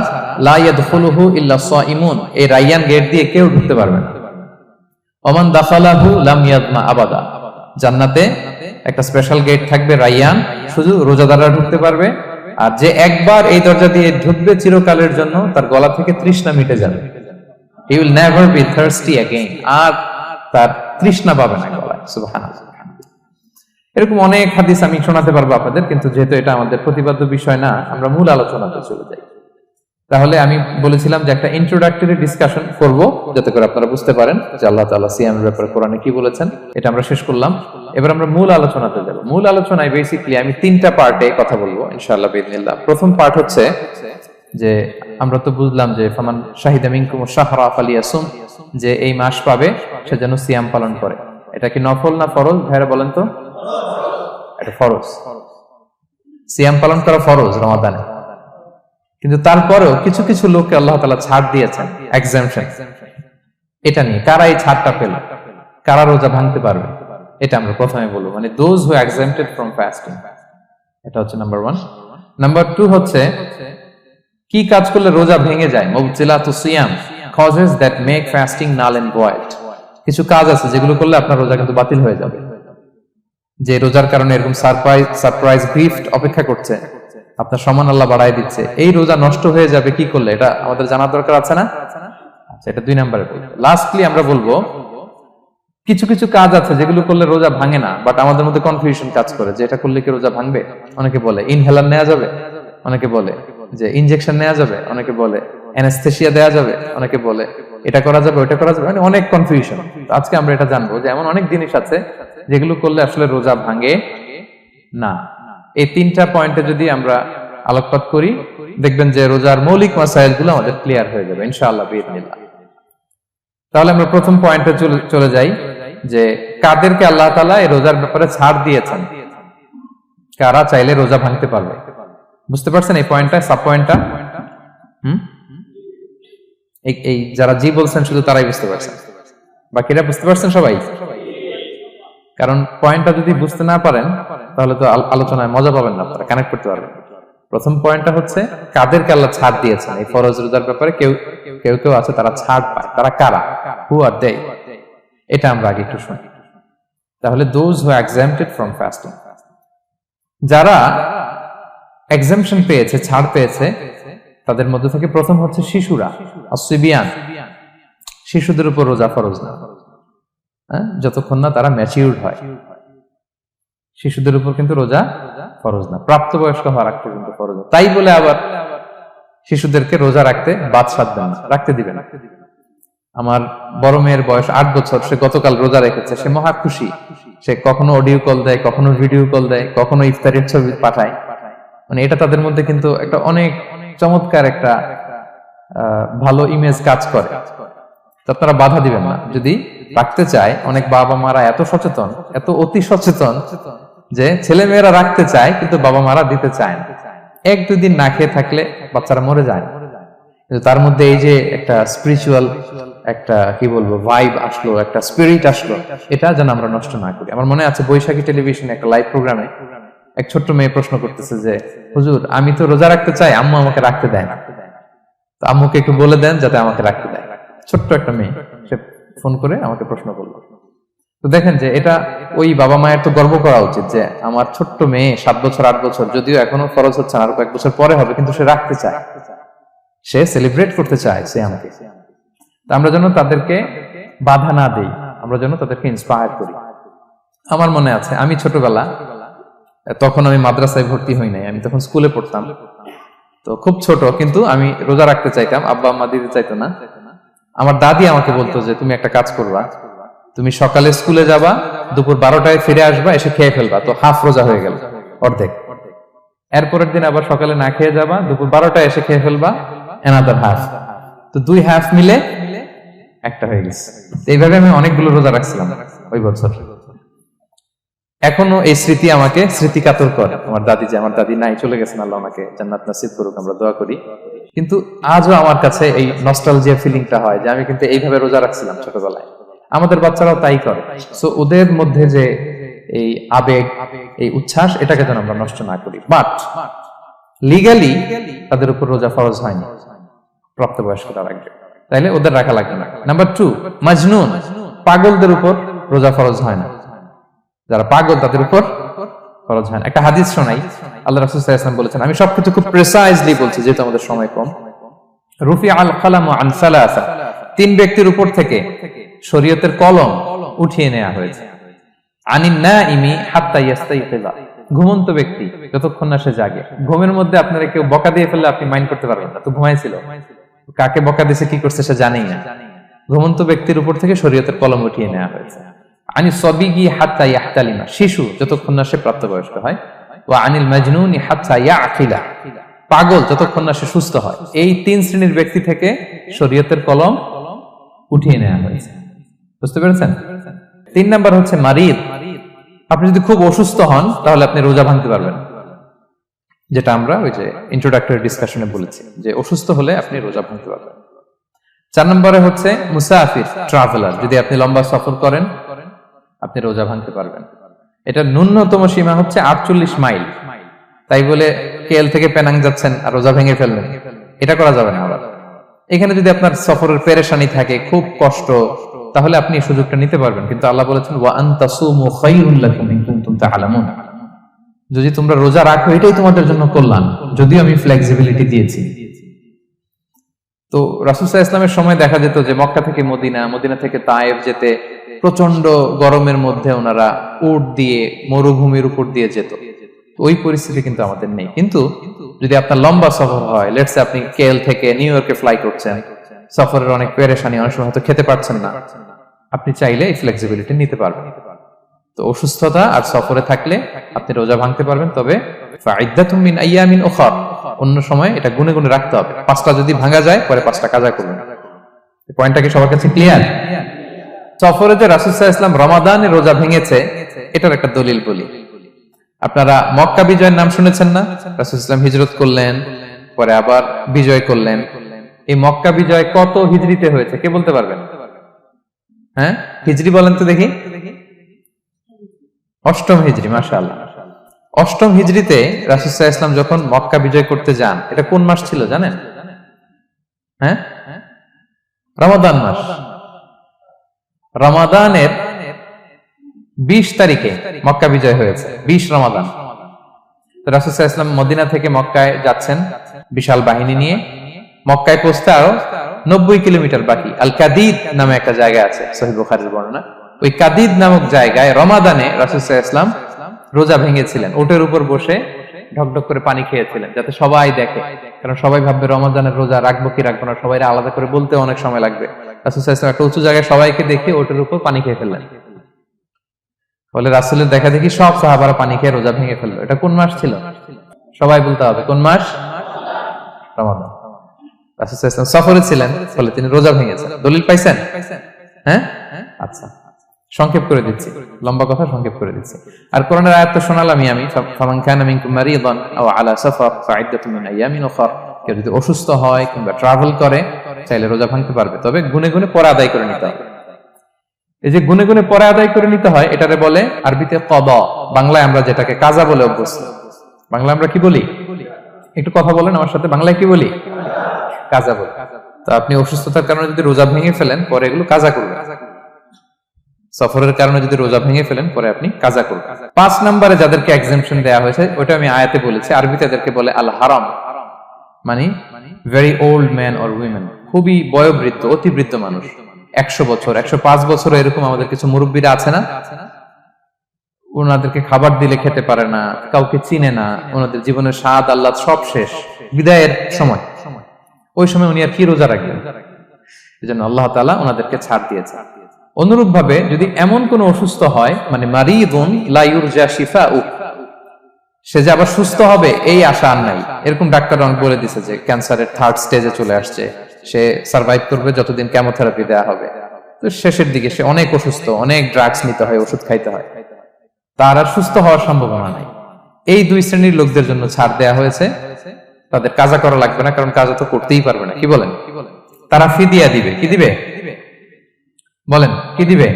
লা ইয়াদখুলুহু ইল্লা সাইমুন, এই রাইয়ান গেট দিয়ে কেউ ঢুকতে পারবে না। ওমান দাখালাহু লাম ইয়াদমা আবাদা, জান্নাতে একটা স্পেশাল গেট থাকবে রাইয়ান, শুধু রোজাদাররা ঢুকতে পারবে। আর যে একবার এই দরজা দিয়ে ঢুকবে চিরকালের জন্য তার গলা থেকে তৃষ্ণা মিটে যাবে। He will never be thirsty again, আর তার তৃষ্ণা পাবে না গলায়। সুবহানাল্লাহ। এরকম অনেক হাদিস আমি শোনাতে পারবো আপনাদের, কিন্তু যেহেতু এটা আমাদের প্রতিপাদ্য বিষয় না, আমরা মূল আলোচনাতে চলে যাই। তাহলে আমি বলেছিলাম যে একটা ইন্ট্রোডাক্টরি ডিসকাশন করব, যাতে করে আপনারা বুঝতে পারেন যে আল্লাহ তাআলা সিয়ামের ব্যাপারে কোরআনে কি বলেছেন। এটা আমরা শেষ করলাম, এবার আমরা মূল আলোচনাতে যাব। মূল আলোচনায় বেসিক্যালি আমি তিনটা পার্টে কথা বলবো ইনশাআল্লাহ বিইذنিল্লাহ। প্রথম পার্ট হচ্ছে যে আমরা তো বুঝলাম যে ফামান শাহিদা মিনকুম শাহরা ফালিয়াসুম, যে এই মাস পাবে সে যেন সিয়াম পালন করে। এটা কি নফল না ফরজ ভাইরা বলেন তো? এটা ফরজ। সিয়াম পালন করা ফরজ রমাদানে, কিন্তু তারপরেও কিছু কিছু লোককে আল্লাহ তাআলা ছাড় দিয়েছেন, এক্সাম্পশন। এটা নিয়ে কারা এই ছাড়টা পেল, কারা রোজা ভাঙতে পারবে, এটা আমরা প্রথমে বলবো। মানে দোজ হু এক্সাম্পটেড ফ্রম ফাস্টিং, এটা হচ্ছে নাম্বার 1। নাম্বার 2 হচ্ছে কি কাজ করলে রোজা ভেঙে যায়। মুবতিলাতুস সিয়াম, causes that make fasting null and void. কিছু কাজ আছে যেগুলো করলে আপনার রোজা কিন্তু বাতিল হয়ে যাবে। যে রোজার কারণে এরকম সারপ্রাইজ গিফট অপেক্ষা করছে, আপনার সম্মান আল্লাহ বাড়ায় দিচ্ছে, এই রোজা নষ্ট হয়ে যাবে কি করলে, এটা আমাদের জানার দরকার আছে না? আচ্ছা, এটা 2 নম্বরে বলবো। লাস্টলি আমরা বলবো কিছু কিছু কাজ আছে যেগুলো করলে রোজা ভাঙে না, বাট আমাদের মধ্যে কনফিউশন কাজ করে যে এটা করলে কি রোজা ভাঙবে। অনেকে বলে ইনহেলার নেওয়া যাবে, অনেকে বলে যে ইনজেকশন নেওয়া যাবে, অনেকে বলে অ্যানেস্থেসিয়া দেওয়া যাবে, অনেকে বলে এটা করা যাবে ওটা করা যাবে, মানে অনেক কনফিউশন। আজকে আমরা এটা জানবো যে এমন অনেক জিনিস আছে যেগুলো করলে আসলে রোজা ভাঙে না। এই 3টা পয়েন্টে যদি আমরা আলোকপাত করি, দেখবেন যে রোজার মৌলিক মাসাইল গুলো আমাদের ক্লিয়ার হয়ে যাবে ইনশাআল্লাহ বিইذনিল্লাহ। তাহলে আমরা প্রথম পয়েন্টে চলে যাই যে কাদেরকে আল্লাহ তাআলা এই রোজার ব্যাপারে ছাড় দিয়েছেন, কারা চাইলে রোজা ভাঙতে পারবে। বুঝতে পারছেন এই পয়েন্টটা, সাব পয়েন্টটা? এই যারা জি বলছেন শুধু তারাই বুঝতে পারছেন, বাকিরা বুঝতে পারছেন সবাই? কারণ পয়েন্টটা যদি বুঝতে না পারেন তাহলে তো আলোচনায় মজা পাবেন না, আপনারা কানেক্ট করতে পারবেন। প্রথম পয়েন্টটা হচ্ছে কাদেরকে আল্লাহ ছাড় দিয়েছেন এই ফরজ রোজার ব্যাপারে। কেউ কেউ আছে তারা ছাড় পায়, তারা কারা? হু আর দে? এটা আমরা আগে একটু শুনি। তাহলে দোজ হু এক্সাম্পটেড ফ্রম ফাস্টিং, যারা এক্সাম্পশন পেয়েছে, ছাড় পেয়েছে, তাদের মধ্যে থেকে প্রথম হচ্ছে শিশুরা, আসিবিয়ান। শিশুদের উপর রোজা ফরজ না, যতক্ষণ না তারা ম্যাচিউরড হয়। শিশুদের উপর কিন্তু রোজা ফরজ না, প্রাপ্তবয়স্ক হওয়ার আগ পর্যন্ত ফরজ। তাই বলে আবার শিশুদেরকে রোজা রাখতে বাদ সাধবেন না, রাখতে দিবেন। আমার বড় মেয়ের বয়স 8 বছর, সে গতকাল রোজা রেখেছে, সে মহা খুশি। সে কখনো অডিও কল দেয়, কখনো ভিডিও কল দেয়, কখনো ইফতারের ছবি পাঠায়। মানে এটা তাদের মধ্যে কিন্তু একটা অনেক চমৎকার একটা ভালো ইমেজ কাজ করে। তো আপনারা বাধা দিবেন না যদি রাখতে চায়। অনেক বাবা মারা এত সচেতন, এত অতি সচেতন যে ছেলে মেয়েরা রাখতে চায় কিন্তু বাবা মারা দিতে চায় না। 1-2 দিন না খেয়ে থাকলে বাচ্চারা মরে যায় না, কিন্তু তার মধ্যে এই যে একটা স্পিরিচুয়াল একটা কি বলবো ভাইব আসলো, একটা স্পিরিট আসলো, এটা যেন আমরা নষ্ট না করি। আমার মনে আছে বৈশাখী টেলিভিশনে একটা লাইভ প্রোগ্রামে এক ছোট্ট মেয়ে প্রশ্ন করতেছে যে হুজুর আমি তো রোজা রাখতে চাই, আম্মু আমাকে রাখতে দেয় না, তো আম্মুকে একটু বলে দেন যাতে আমাকে রাখতে দেয়। ছোট্ট একটা মেয়ে, সে ফোন করে আমাকে প্রশ্ন করলো। তো দেখেন যে এটা ওই বাবা মায়ের তো গর্ব করা উচিত যে আমার ছোট্ট মেয়ে 7 বছর 8 বছর, যদিও এখনো ফরজ হচ্ছে না, আর কয়েক বছর পরে হবে, কিন্তু সে রাখতে চায়, সে সেলিব্রেট করতে চায় সে আমাকে। আমরা যেন তাদেরকে বাধা না দেই, আমরা যেন তাদেরকে ইন্সপায়ার করি। আমার মনে আছে আমি ছোটবেলা, তখন আমি মাদ্রাসায় ভর্তি হই নাই, আমি তখন স্কুলে পড়তাম, তো খুব ছোট, কিন্তু আমি রোজা রাখতে চাইতাম, আব্বা আম্মা দিতে চাইতো না। আমার দাদি আমাকে বলতো যে তুমি একটা কাজ করবা, তুমি সকালে স্কুলে যাবা, দুপুর 12টায় ফিরে আসবা, এসে খেয়ে ফেলবা, তো হাফ রোজা হয়ে গেল, অর্ধেক। এরপরের দিন আবার সকালে না খেয়ে যাবা, দুপুর 12টায় এসে খেয়ে ফেলবা, অ্যানাদার হাফ, তো 2 হাফ মিলে একটা হয়ে গেছে। এইভাবে আমি অনেকগুলো রোজা রাখছিলাম ওই বছর। এখনো এই স্মৃতি আমাকে স্মৃতিকাতর করে। আমার দাদি, যে আমার দাদি নাই, চলে গেছেন, আল্লাহ ওনাকে জান্নাত নসিব করুক, আমরা দোয়া করি। কিন্তু আজও আমার কাছে এই নস্টালজিয়া ফিলিংটা হয় যে আমি কিন্তু এইভাবে রোজা রাখছিলাম ছোটবেলায়। আমাদের বাচ্চারাও তাই করে। সো ওদের মধ্যে যে এই আবেগ, এই উচ্ছ্বাস, এটাকে যেন আমরা নষ্ট না করি। বাট লিগালি তাদের উপর রোজা ফরজ হয়নি প্রাপ্তবয়স্কতার আগে, তাইলে ওদের রাখা লাগবে না। নাম্বার 2, মাজনুন, পাগলদের উপর রোজা ফরজ হয় না। যারা পাগল তাদের উপর ফরজ হয় না। একটা হাদিস শোনাই, আল্লাহ রাসূল সাল্লাল্লাহু আলাইহি ওয়াসাল্লাম বলেছেন, আমি সবকিছু খুব প্রিসাইজলি বলছি যেহেতু আমাদের সময় কম। রুফি আল কালামু আন সালাসা, 3 ব্যক্তির উপর থেকে শরীয়তের কলম উঠিয়ে নেওয়া হয়েছে। আনিন নাইমি হাত্তা ইয়াস্তাইকিযা, ঘুমন্ত ব্যক্তি যতক্ষণ না সে জাগে। ঘুমের মধ্যে আপনারা কেউ বকা দিয়ে ফেললে আপনি মাইন্ড করতে পারবেন না, তো ঘুমাইছিল, কাকে বকা দিয়েছে কি করছে সে জানেই না। ঘুমন্ত ব্যক্তির উপর থেকে শরীয়তের কলম উঠিয়ে নেওয়া হয়েছে। আনি সবিগি হাত্তা ইয়াহতালিমা, শিশু যতক্ষণ না সে প্রাপ্তবয়স্ক হয়। ওয়া আনিল মাজনুনি হাত্তা ইয়াকিলা, পাগল যতক্ষণ না সে সুস্থ হয়। এই 3 শ্রেণীর ব্যক্তি থেকে শরীয়তের কলম উঠিয়ে নেওয়া হয়েছে। বুঝতে পেরেছেন? 3 নাম্বার হচ্ছে মারিদ। আপনি যদি খুব অসুস্থ হন তাহলে আপনি রোজা ভাঙতে পারবেন, যেটা আমরা ওই যে ইন্ট্রোডাক্টরি ডিসকাশনে বলেছি যে অসুস্থ হলে আপনি রোজা ভাঙতে পারবেন। 4 নম্বরে হচ্ছে মুসাফির, ট্রাভেলার, যদি আপনি লম্বা সফর করেন আপনি রোজা ভাঙতে পারবেন। এটা ন্যূনতম সীমা হচ্ছে 48 মাইল। তাই বলে কেএল থেকে পেনাং যাচ্ছেন আর রোজা ভেঙে ফেললেন, এটা করা যাবে না। আবার এখানে যদি আপনার সফরের পেরেশানি থাকে, খুব কষ্ট, তাহলে আপনি এই সুযোগটা নিতে পারবেন। কিন্তু আল্লাহ বলেছেন ওয়া আন তাসুমু খায়রুল লাকুম ইন কুনতুম তা'লামুন, যদি তোমরা রোজা রাখো এটাই তোমাদের জন্য কল্যাণ, যদিও আমি ফ্লেক্সিবিলিটি দিয়েছি। তো রাসূল সাল্লাল্লাহু আলাইহি ওয়াসাল্লামের সময় দেখা যেত যে মক্কা থেকে মদিনা, মদিনা থেকে তায়েফ যেতে প্রচন্ড গরমের মধ্যে ওনারা উট দিয়ে মরুভূমির উপর দিয়ে যেত। ওই পরিস্থিতি কিন্তু আমাদের নেই। কিন্তু যদি আপনার লম্বা সফর হয়, লেটস সে আপনি কেএল থেকে নিউ ইয়র্কে ফ্লাই করছেন, সফরের অনেক পেরেশানি, অনেক সময় হয়তো খেতে পারছেন না, আপনি চাইলে এই ফ্লেক্সিবিলিটি নিতে পারবেন। তো অসুস্থতা আর সফরে থাকলে আপনি রোজা ভাঙতে পারবেন, তবে ফাইদ্দাতুম মিন আইয়ামিন উখর, অন্য সময় এটা গুনে গুনে রাখতে হবে। 5টা যদি ভাঙা যায় পরে 5টা কাজা করবেন। এই পয়েন্টটা কি সবার কাছে ক্লিয়ার? সফরে যে রাসূল সাল্লাল্লাহু আলাইহি ওয়াসাল্লাম রমাদানে রোজা ভেঙেছে, এটার একটা দলিল বলি। আপনারা মক্কা বিজয়ের নাম শুনেছেন না? রাসূল সাল্লাল্লাহু আলাইহি ওয়াসাল্লাম হিজরত করলেন, পরে আবার বিজয় করলেন। এই মক্কা বিজয় কত হিজরিতে হয়েছে কে বলতে পারবেন? হ্যাঁ, হিজরি বলেন তো দেখি। 8ম হিজরি, মাশাআল্লাহ। 8ম হিজরিতে রাসূল সাল্লাল্লাহু আলাইহি ওয়াসাল্লাম যখন মক্কা বিজয় করতে যান, এটা কোন মাস ছিল জানেন? হ্যাঁ, রমাদান মাস। রমাদানের 20 তারিখে মক্কা বিজয় হয়েছে, 20 রমাদান। রাসূল সাল্লাল্লাহু আলাইহি ওয়াসাল্লাম মদিনা থেকে মক্কায় যাচ্ছেন বিশাল বাহিনী নিয়ে। মক্কায় পৌঁছতে আরো 90 কিলোমিটার বাকি। আল কাদিদ নামে একটা জায়গা আছে, সহিহ বুখারীর বর্ণনা। ওই কাদিদ নামক জায়গায় রমাদানে রাসূল সাল্লাল্লাহু আলাইহি ওয়াসাল্লাম রোজা ভেঙেছিলেন, ওটের উপর বসে ঢকঢক করে পানি খেয়েছিলেন, যাতে সবাই দেখে। কারণ সবাই ভাববে রমাদানের রোজা রাখবো কি রাখবো না, সবাই আলাদা করে বলতে অনেক সময় লাগবে। রাসূল সাল্লাল্লাহু আলাইহি ওয়াসাল্লাম একটা উঁচু জায়গায় সবাইকে দেখে ওটের উপর পানি খেয়ে ফেললেন। ফলে রাসূলের দেখা দেখি সব সাহাবারা পানি খেয়ে রোজা ভেঙে ফেললো। এটা কোন মাস ছিল? সবাই বলতে হবে কোন মাস? রমাদান। রাসূল সাল্লাল্লাহু আলাইহি ওয়াসাল্লাম সফরে ছিলেন, ফলে তিনি রোজা ভেঙেছেন। দলিল পাইছেন? হ্যাঁ, আচ্ছা, সংক্ষেপ করে দিচ্ছি, লম্বা কথা সংক্ষেপ করে দিচ্ছি। আর কোরআনের আয়াত তো শোনালামই আমি, ফামান কানা মিনকুম মারিদান আও আলা সাফার ফাইদ্দাতুম মিন আইয়ামিন উখর, কেউ যদি অসুস্থ হয় কিংবা ট্রাভেল করে চাইলে রোজা ভাঙতে পারবে, তবে গুনে গুনে পরে আদায় করে নিতে হবে। এই যে গুনে গুনে পরে আদায় করে নিতে হয়, এটারে বলে আরবিতে কদা, বাংলায় আমরা যেটাকে কাজা বলে অভ্যস্ত। বাংলা আমরা কি বলি? একটু কথা বলেন আমার সাথে, বাংলায় কি বলি? কাজা বলি। তো আপনি অসুস্থতার কারণে যদি রোজা ভেঙে ফেলেন পরে এগুলো কাজা করবেন। সফরের কারণে যদি রোজা ভেঙে ফেলেন পরে আপনি কাজা করবেন। 5 নম্বরে যাদেরকে এক্সাম্পশন দেয়া হয়েছে ওটা আমি আয়াতে বলেছি। আরবিতে তাদেরকে বলে আল হারাম, মানে very old man or women, খুবই বয়োবৃদ্ধ, অতি বৃদ্ধ মানুষ, 100 বছর 105 বছর এরকম আমাদের কিছু মুরব্বীরা আছে না, ওনাদেরকে খাবার দিলে খেতে পারে না, কাউকে চিনে না, ওনাদের জীবনের স্বাদ আহ্লাদ সব শেষ, বিদায়ের সময়। ওই সময় উনি আর কি রোজা রাখবেন? এজন্য আল্লাহ তাআলা ওনাদেরকে ছাড় দিয়েছে। অনুরূপ ভাবে যদি এমন কোন অসুস্থ হয়, মানে মারিদুন লা ইউরজা শিফাউ, সে যে আবার সুস্থ হবে এই আশা আর নাই, এরকম ডাক্তার অনেক বলে দিছে যে ক্যান্সারের 3rd স্টেজে চলে আসছে, সে সার্ভাইভ করবে যতদিন কেমোথেরাপি দেয়া হবে। তো শেষের দিকে সে অনেক অসুস্থ, অনেক ড্রাগস নিতে হয়, ওষুধ খাইতে হয়, তার আর সুস্থ হওয়ার সম্ভাবনা নাই। এই 2 শ্রেণীর লোকদের জন্য ছাড় দেয়া হয়েছে, তাদের কাজা করা লাগবে না, কারণ কাজা তো করতেই পারবে না। কি বলেন? তারা ফিদিয়া দিবে। কি দিবে? বলেন কি দিবে?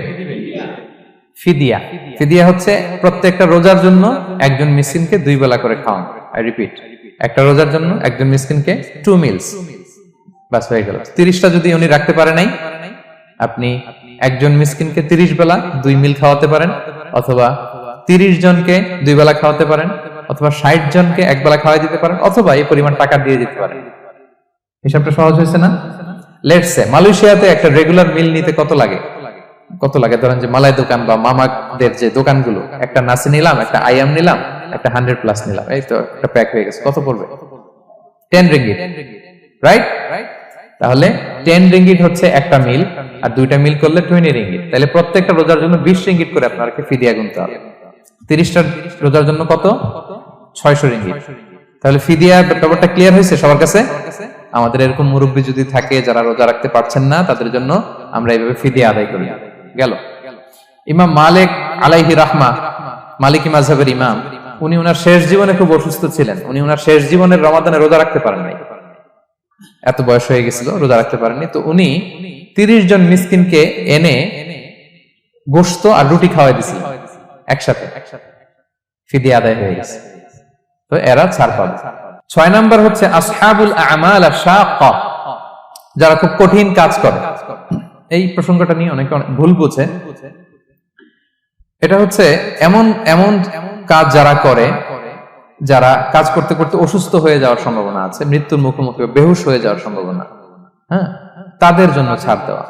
ফিদিয়া। ফিদিয়া হচ্ছে প্রত্যেকটা রোজার জন্য একজন মিসকিনকে 2 বেলা করে খাওয়ানো। আই রিপিট, একটা রোজার জন্য একজন মিসকিনকে 2 মিলস, বাস হয়ে গেল। 30টা যদি উনি রাখতে পারে নাই, আপনি একজন মিসকিনকে 30 বেলা 2 মিল খাওয়াতে পারেন, অথবা 30 জনকে 2 বেলা খাওয়াতে পারেন, অথবা 60 জনকে 1 বেলা খাওয়াই দিতে পারেন, অথবা এই পরিমাণ টাকা দিয়ে দিতে পারেন। হিসাবটা সহজ হয়েছে না? লেটস সে মালয়েশিয়াতে একটা রেগুলার মিল নিতে কত লাগে? ধরেন যে মালাই দোকান বা মামাদের যে দোকানগুলো, একটা নাসি নিলাম, একটা আইয়াম নিলাম, একটা 100 প্লাস নিলাম, এই তো একটা প্যাক হয়ে গেছে। কত পড়বে? 10 রিঙ্গিট, রাইট? তাহলে 10 রিঙ্গিট হচ্ছে একটা মিল, আর 2টা মিল করলে 20 রিঙ্গিট। তাহলে প্রত্যেকটা রোজার জন্য 20 রিঙ্গিট করে আপনাকে ফিদিয়া গুনতে হবে। 30টা রোজার জন্য কত? 600 রিঙ্গিট। তাহলে ফিদিয়া ব্যাপারটা ক্লিয়ার হয়েছে সবার কাছে? আমাদের এরকম মুরব্বী যদি থাকে যারা রোজা রাখতে পারছেন না, তাদের জন্য আমরা এইভাবে ফিদিয়া আদায় করি। গেল। ইমাম মালিক আলাইহি রাহমা, মালিকি মাযহাবের ইমাম, উনি ওনার শেষ জীবনে খুব অসুস্থ ছিলেন। উনি ওনার শেষ জীবনের রমাদানে রোজা রাখতে পারেন নাই, এত বয়স হয়ে গেছিল, রোজা রাখতে পারেননি। তো উনি 30 জন মিসকিনকে এনে গোশত আর রুটি খাওয়াই দিছিল একসাথে, ফিদিয়া আদায় হয়ে গেছে। তো এরা ছাড় পাবে। 6 নাম্বার হচ্ছে আসহাবুল আমাল আশ-শাক্কা, যারা খুব কঠিন কাজ করে। এই প্রসঙ্গটা নিয়ে অনেকে ভুল বুঝে। এটা হচ্ছে এমন এমন কাজ যারা করে, যারা কাজ করতে করতে অসুস্থ হয়ে যাওয়ার সম্ভাবনা আছে, মৃত্যুর মুখোমুখি বেহুশ হয়ে যাওয়ার সম্ভাবনা, হ্যাঁ, তাদের জন্য ছাড় দেওয়া।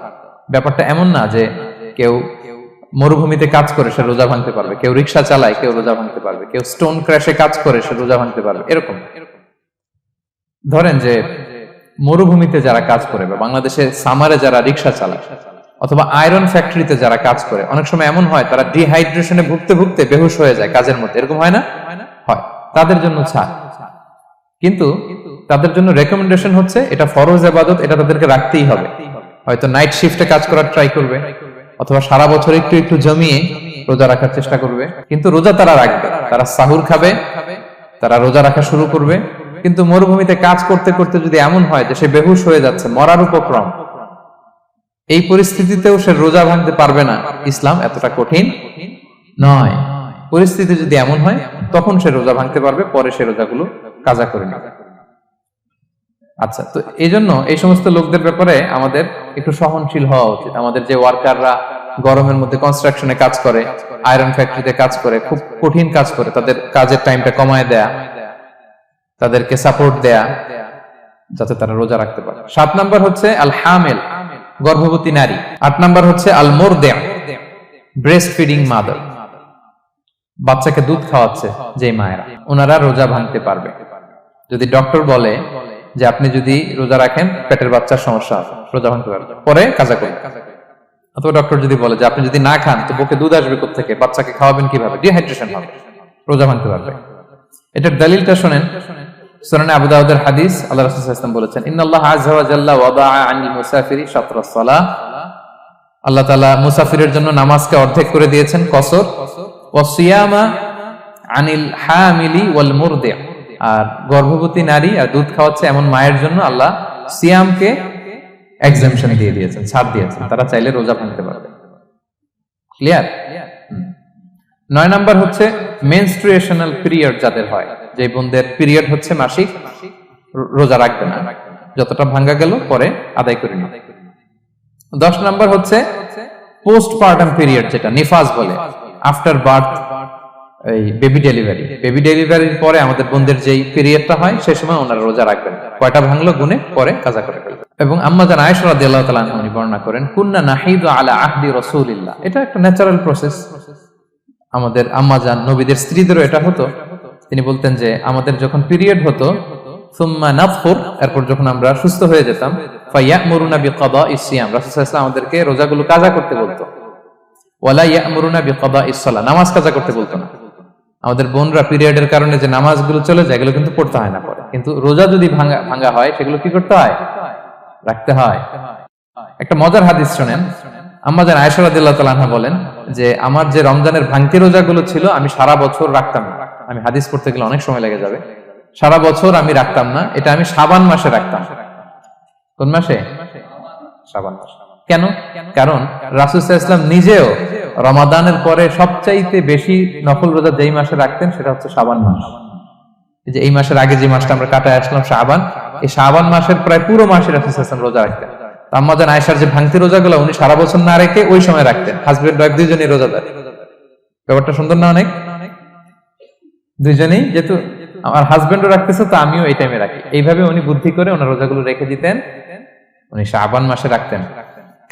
ব্যাপারটা এমন না যে কেউ মরুভূমিতে কাজ করে সে রোজা ভাঙতে পারবে, কেউ রিক্সা চালায় কেউ রোজা ভাঙতে পারবে, কেউ স্টোন ক্র্যাশে কাজ করে সে রোজা ভাঙতে পারবে, এরকম। ধরেন যে মরুভূমিতে যারা কাজ করে, বা বাংলাদেশে সামারে যারা রিক্সা চালায়, অথবা আয়রন ফ্যাক্টরিতে যারা কাজ করে, অনেক সময় এমন হয় তারা ডিহাইড্রেশনে ভুগতে ভুগতে বেহুশ হয়ে যায় কাজের মধ্যে, এরকম হয় না? হয়। তাদের জন্য ছাড়, কিন্তু তাদের জন্য রেকমেন্ডেশন হচ্ছে এটা ফরজ ইবাদত, এটা তাদেরকে রাখতেই হবে। হয়তো নাইট শিফটে কাজ করার ট্রাই করবে, অথবা সারা বছর একটু একটু জমিয়ে রোজা রাখার চেষ্টা করবে, কিন্তু রোজা তারা রাখবে, তারা সাহুর খাবে, তারা রোজা রাখা শুরু করবে। কিন্তু মরুভূমিতে কাজ করতে করতে যদি এমন হয় যে সে বেহুশ হয়ে যাচ্ছে, মরার উপক্রম, এই পরিস্থিতিতেও সে রোজা ভাঙতে পারবে না, ইসলাম এতটা কঠিন নয়। পরিস্থিতি যদি এমন হয় তখন সে রোজা ভাঙতে পারবে, পরে সে রোজাগুলো কাজা করে নেবে। আচ্ছা, তো এই জন্য এই সমস্ত লোকদের ব্যাপারে আমাদের একটু সহনশীল হওয়া উচিত। আমাদের যে ওয়ার্কাররা গরমের মধ্যে কনস্ট্রাকশনে কাজ করে, আয়রন ফ্যাক্টরিতে কাজ করে, খুব কঠিন কাজ করে, তাদের কাজের টাইমটা কমায় দেয়া, তাদেরকে সাপোর্ট দেয়া, যাতে তারা রোজা রাখতে পারে। 7 নাম্বার হচ্ছে আল হামিল, গর্ভবতী নারী। 8 নাম্বার হচ্ছে আল মুরদিআ, ব্রেস্ট ফিডিং মাদার, বাচ্চাকে দুধ খাওয়াচ্ছে যে মায়েরা, ওনারা রোজা ভাঙতে পারবে। যদি ডক্টর বলে যে আপনি যদি রোজা রাখেন পেটের বাচ্চার সমস্যা হবে, রোজা ভাঙতে পারবে, পরে কাজা করবে। অথবা ডক্টর যদি বলে যে আপনি যদি না খান তো বুকে দুধ আসবে কোত্থেকে, বাচ্চাকে খাওয়াবেন কিভাবে, ডিহাইড্রেশন হবে, রোজা ভাঙতে পারবে। এটার দলিলটা শুনেন, সুনানে আবু দাউদের হাদিস, আল্লাহ রাসূল সাল্লাল্লাহু আলাইহি ওয়াসাল্লাম বলেছেন, ইন্নাল্লাহা আযজা ওয়া জাল্লা ওয়াদাআ আনিল মুসাফিরি শাতরাস সালাহ, আল্লাহ তাআলা মুসাফিরের জন্য নামাজকে অর্ধেক করে দিয়েছেন, কসর, ওয়া সিয়ামা আনিল হামিলি ওয়াল মুরদি', আর গর্ভবতী নারী আর দুধ খাওয়াচ্ছে এমন মায়ের জন্য আল্লাহ সিয়ামকে এক্সাম্পশন দিয়ে দিয়েছেন, ছাড় দিয়েছেন, তারা চাইলে রোজা ভাঙতে পারবে। ক্লিয়ার? 9 নাম্বার হচ্ছে মেনস্ট্রুয়েশনাল পিরিয়ড যাদের হয়, যে বোনদের পিরিয়ড হচ্ছে মাসিক, রোজা রাখবে না, যতটা ভাঙ্গা গেল পরে আদায় করে নিবে। 10 নাম্বার হচ্ছে পোস্টপার্টাম পিরিয়ড, যেটা নিফাস বলে, আফটার বার্থ, এই বেবি ডেলিভারি, বেবি ডেলিভারির পরে আমাদের বোনদের যেই পিরিয়ডটা হয় সেই সময় ওনারা রোজা রাখবেন, কয়টা ভাঙলো গুনে পরে কাজা করে ফেলবেন। এবং আম্মা জান আয়েশা রাদিয়াল্লাহু তাআলা আনহা বর্ণনা করেন, কুন্না নাহিদু আলা আহদি রাসূলিল্লাহ, এটা একটা ন্যাচারাল প্রসেস। আমাদের আম্মা জান নবীদের স্ত্রীদেরও এটা হতো। তিনি বলতেন যে আমাদের যখন পিরিয়ড হতো, সুম্মা নাতহুর, এরপর যখন আমরা সুস্থ হয়ে যেতাম, ফায়ামুরুনা বিকাদাইস সিয়াম, রাসূল সাল্লাল্লাহু আলাইহি ওয়াসাল্লাম আমাদেরকে রোজাগুলো কাজা করতে বলতো, ওয়ালা ইয়ামুরুনা বিকাদাইস সালাহ, নামাজ কাজা করতে বলতো না। আমাদের বোনরা পিরিয়ডের কারণে যে নামাজগুলো চলে যায়, এগুলো কিন্তু পড়তে হয় না পরে, কিন্তু রোজা যদি ভাঙা হয় সেগুলো কি করতে হয়? রাখতে হয়। একটা মজার হাদিস শুনেন, আম্মা জান আয়েশা রাদিয়াল্লাহু তাআলা আনহা বলেন যে আমার যে রমজানের ভাঙতি রোজাগুলো ছিল আমি সারা বছর রাখতাম না। আমি হাদিস পড়তে গেলে অনেক সময় লেগে যাবে। সারা বছর আমি রাখতাম না, এটা আমি শাবান মাসে রাখতাম। কোন মাসে? শাবান মাসে। কেন? কারণ রাসূল সাল্লাল্লাহু আলাইহি ওয়াসাল্লাম নিজেও রমাদানের পরে সবচাইতে বেশি নফল রোজা যেই মাসে রাখতেন সেটা হচ্ছে শাবান মাস। এই যে এই মাসের আগে যে মাসটা আমরা কাটায় আসলাম শাবান, এই শাবান মাসের প্রায় পুরো মাসে রাসূল সাল্লাল্লাহু আলাইহি ওয়াসাল্লাম রোজা রাখতেন। আম্মা জান আয়েশার যে ভাঙতি রোজাগুলো উনি সারা বছর না রেখে ওই সময় রাখতেন। হাজবেন্ড ওয়াইফ দুইজনই রোজাদার। ব্যাপারটা সুন্দর না অনেক? দুইজনেই, যেহেতু আমার হাজবেন্ডও রাখতেছে তো আমিও এই টাইমে রাখি, এইভাবে উনি বুদ্ধি করে ওনার রোজাগুলো রেখে দিতেন। উনি শাবান মাসে রাখতেন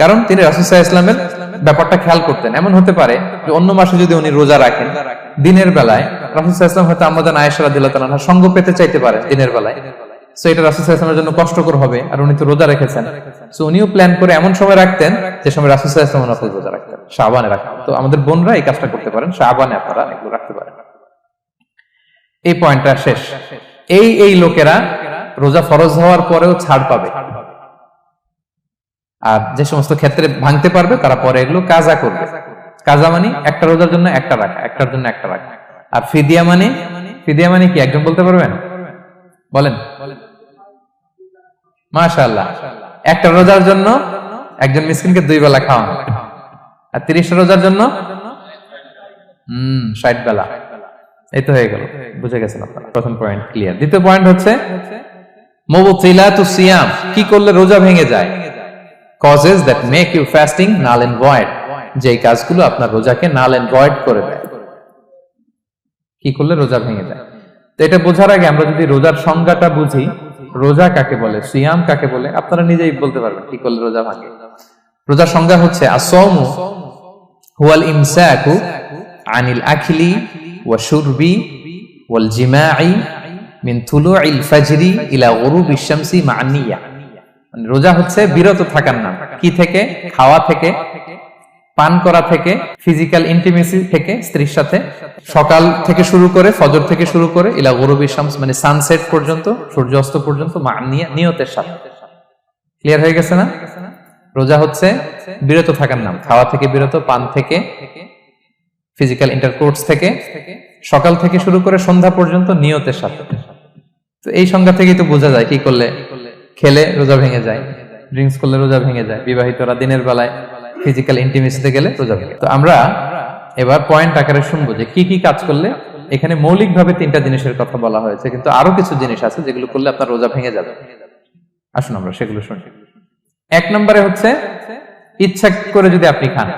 কারণ তিনি রাসূল সাল্লাল্লাহু আলাইহি ওয়াসাল্লামের ব্যাপারটা খেয়াল করতেন। এমন হতে পারে যে অন্য মাসে যদি উনি রোজা রাখেন, দিনের বেলায় রাসূল সাল্লাল্লাহু আলাইহি ওয়াসাল্লাম হয়তো আম্মা জান আয়েশা রাদিয়াল্লাহু তাআলা আনহা সঙ্গ পেতে চাইতে পারে দিনের বেলায়, সো এটা রাসূল সাল্লাল্লাহু আলাইহি ওয়াসাল্লামের জন্য কষ্টকর হবে, আর উনি তো রোজা রেখেছেন, সো উনিও প্ল্যান করে এমন সময় রাখতেন যে সময় রাসূল সাল্লাল্লাহু আলাইহি ওয়াসাল্লাম নফল রোজা রাখতেন, শাবানে রাখতেন। তো আমাদের বোনরা এই কাজটা করতে পারেন, শাবানে আপনারা এগুলো রাখতে পারেন। এই পয়েন্টটা শেষ। এই লোকেরা রোজা ফরজ হওয়ার পরেও ছাড় পাবে, আর যে সমস্ত ক্ষেত্রে ভাঙতে পারবে তারা পরে এগুলো কাজা করবে। কাজা মানে একটা রোজার জন্য একটা রাখা, একটার জন্য একটা রাখা। আর ফিদিয়া মানে কি একজন বলতে পারবেন? বলেন। মাশাআল্লাহ, একটা রোজার জন্য একজন মিসকিনকে 2 বেলা খাওয়ানো, আর 30 রোজার জন্য 60 বেলা। এই তো হয়ে গেল, বুঝে গেছেন আপনারা। প্রথম পয়েন্ট ক্লিয়ার। দ্বিতীয় পয়েন্ট হচ্ছে মুবতিলাতুস সিয়াম, কি করলে রোজা ভেঙে যায়। causes that make you fasting null and void, যে কাজগুলো আপনার রোজাকে null and void করে দেয়। কি করলে রোজা ভেঙে যায়? তো এটা বোঝার আগে আমরা যদি রোজার সংজ্ঞাটা বুঝি, রোজা কাকে বলে, সিয়াম কাকে বলে, আপনারা নিজেই বলতে পারবেন কি করলে রোজা ভাঙে। রোজার সংজ্ঞা হচ্ছে আসওমু হুয়াল ইমসাকু আনিল আখলি ওয়া শুরবি ওয়াল জিমাই মিন তুলুইল ফাজরি ইলা গুরুবিশ শামসি মা'আন নিয়া। মানে রোজা হচ্ছে বিরত থাকার নাম। কি থেকে? খাওয়া থেকে, পান করা থেকে, ফিজিক্যাল ইন্টিমেসি থেকে স্ত্রীর সাথে, সকাল থেকে শুরু করে, ফজর থেকে শুরু করে ইলা গুরুবিশ শামস মানে সানসেট পর্যন্ত, সূর্যাস্ত পর্যন্ত, মা'আন নিয়া নিয়তের সাথে। ক্লিয়ার হয়ে গেছে না? রোজা হচ্ছে বিরত থাকার নাম। খাওয়া থেকে বিরত, পান থেকে, ফিজিক্যাল ইন্টারকোর্স থেকে, সকাল থেকে শুরু করে সন্ধ্যা পর্যন্ত নিয়তের সাথে। তো এই সংজ্ঞা থেকেই তো বোঝা যায় কি করলে, খেলে রোজা ভেঙে যায়, ড্রিঙ্কস করলে রোজা ভেঙে যায়, বিবাহিতরা দিনের বেলায় ফিজিক্যাল ইন্টিমেসিতে গেলে রোজা ভেঙে। তো আমরা এবার পয়েন্ট আকারে শুনবো যে কি কি কাজ করলে। এখানে মৌলিকভাবে 3টা জিনিসের কথা বলা হয়েছে, কিন্তু আরো কিছু জিনিস আছে যেগুলো করলে আপনার রোজা ভেঙে যাবে। আসুন আমরা সেগুলো শুনি। 1 নম্বরে হচ্ছে ইচ্ছা করে যদি আপনি খান,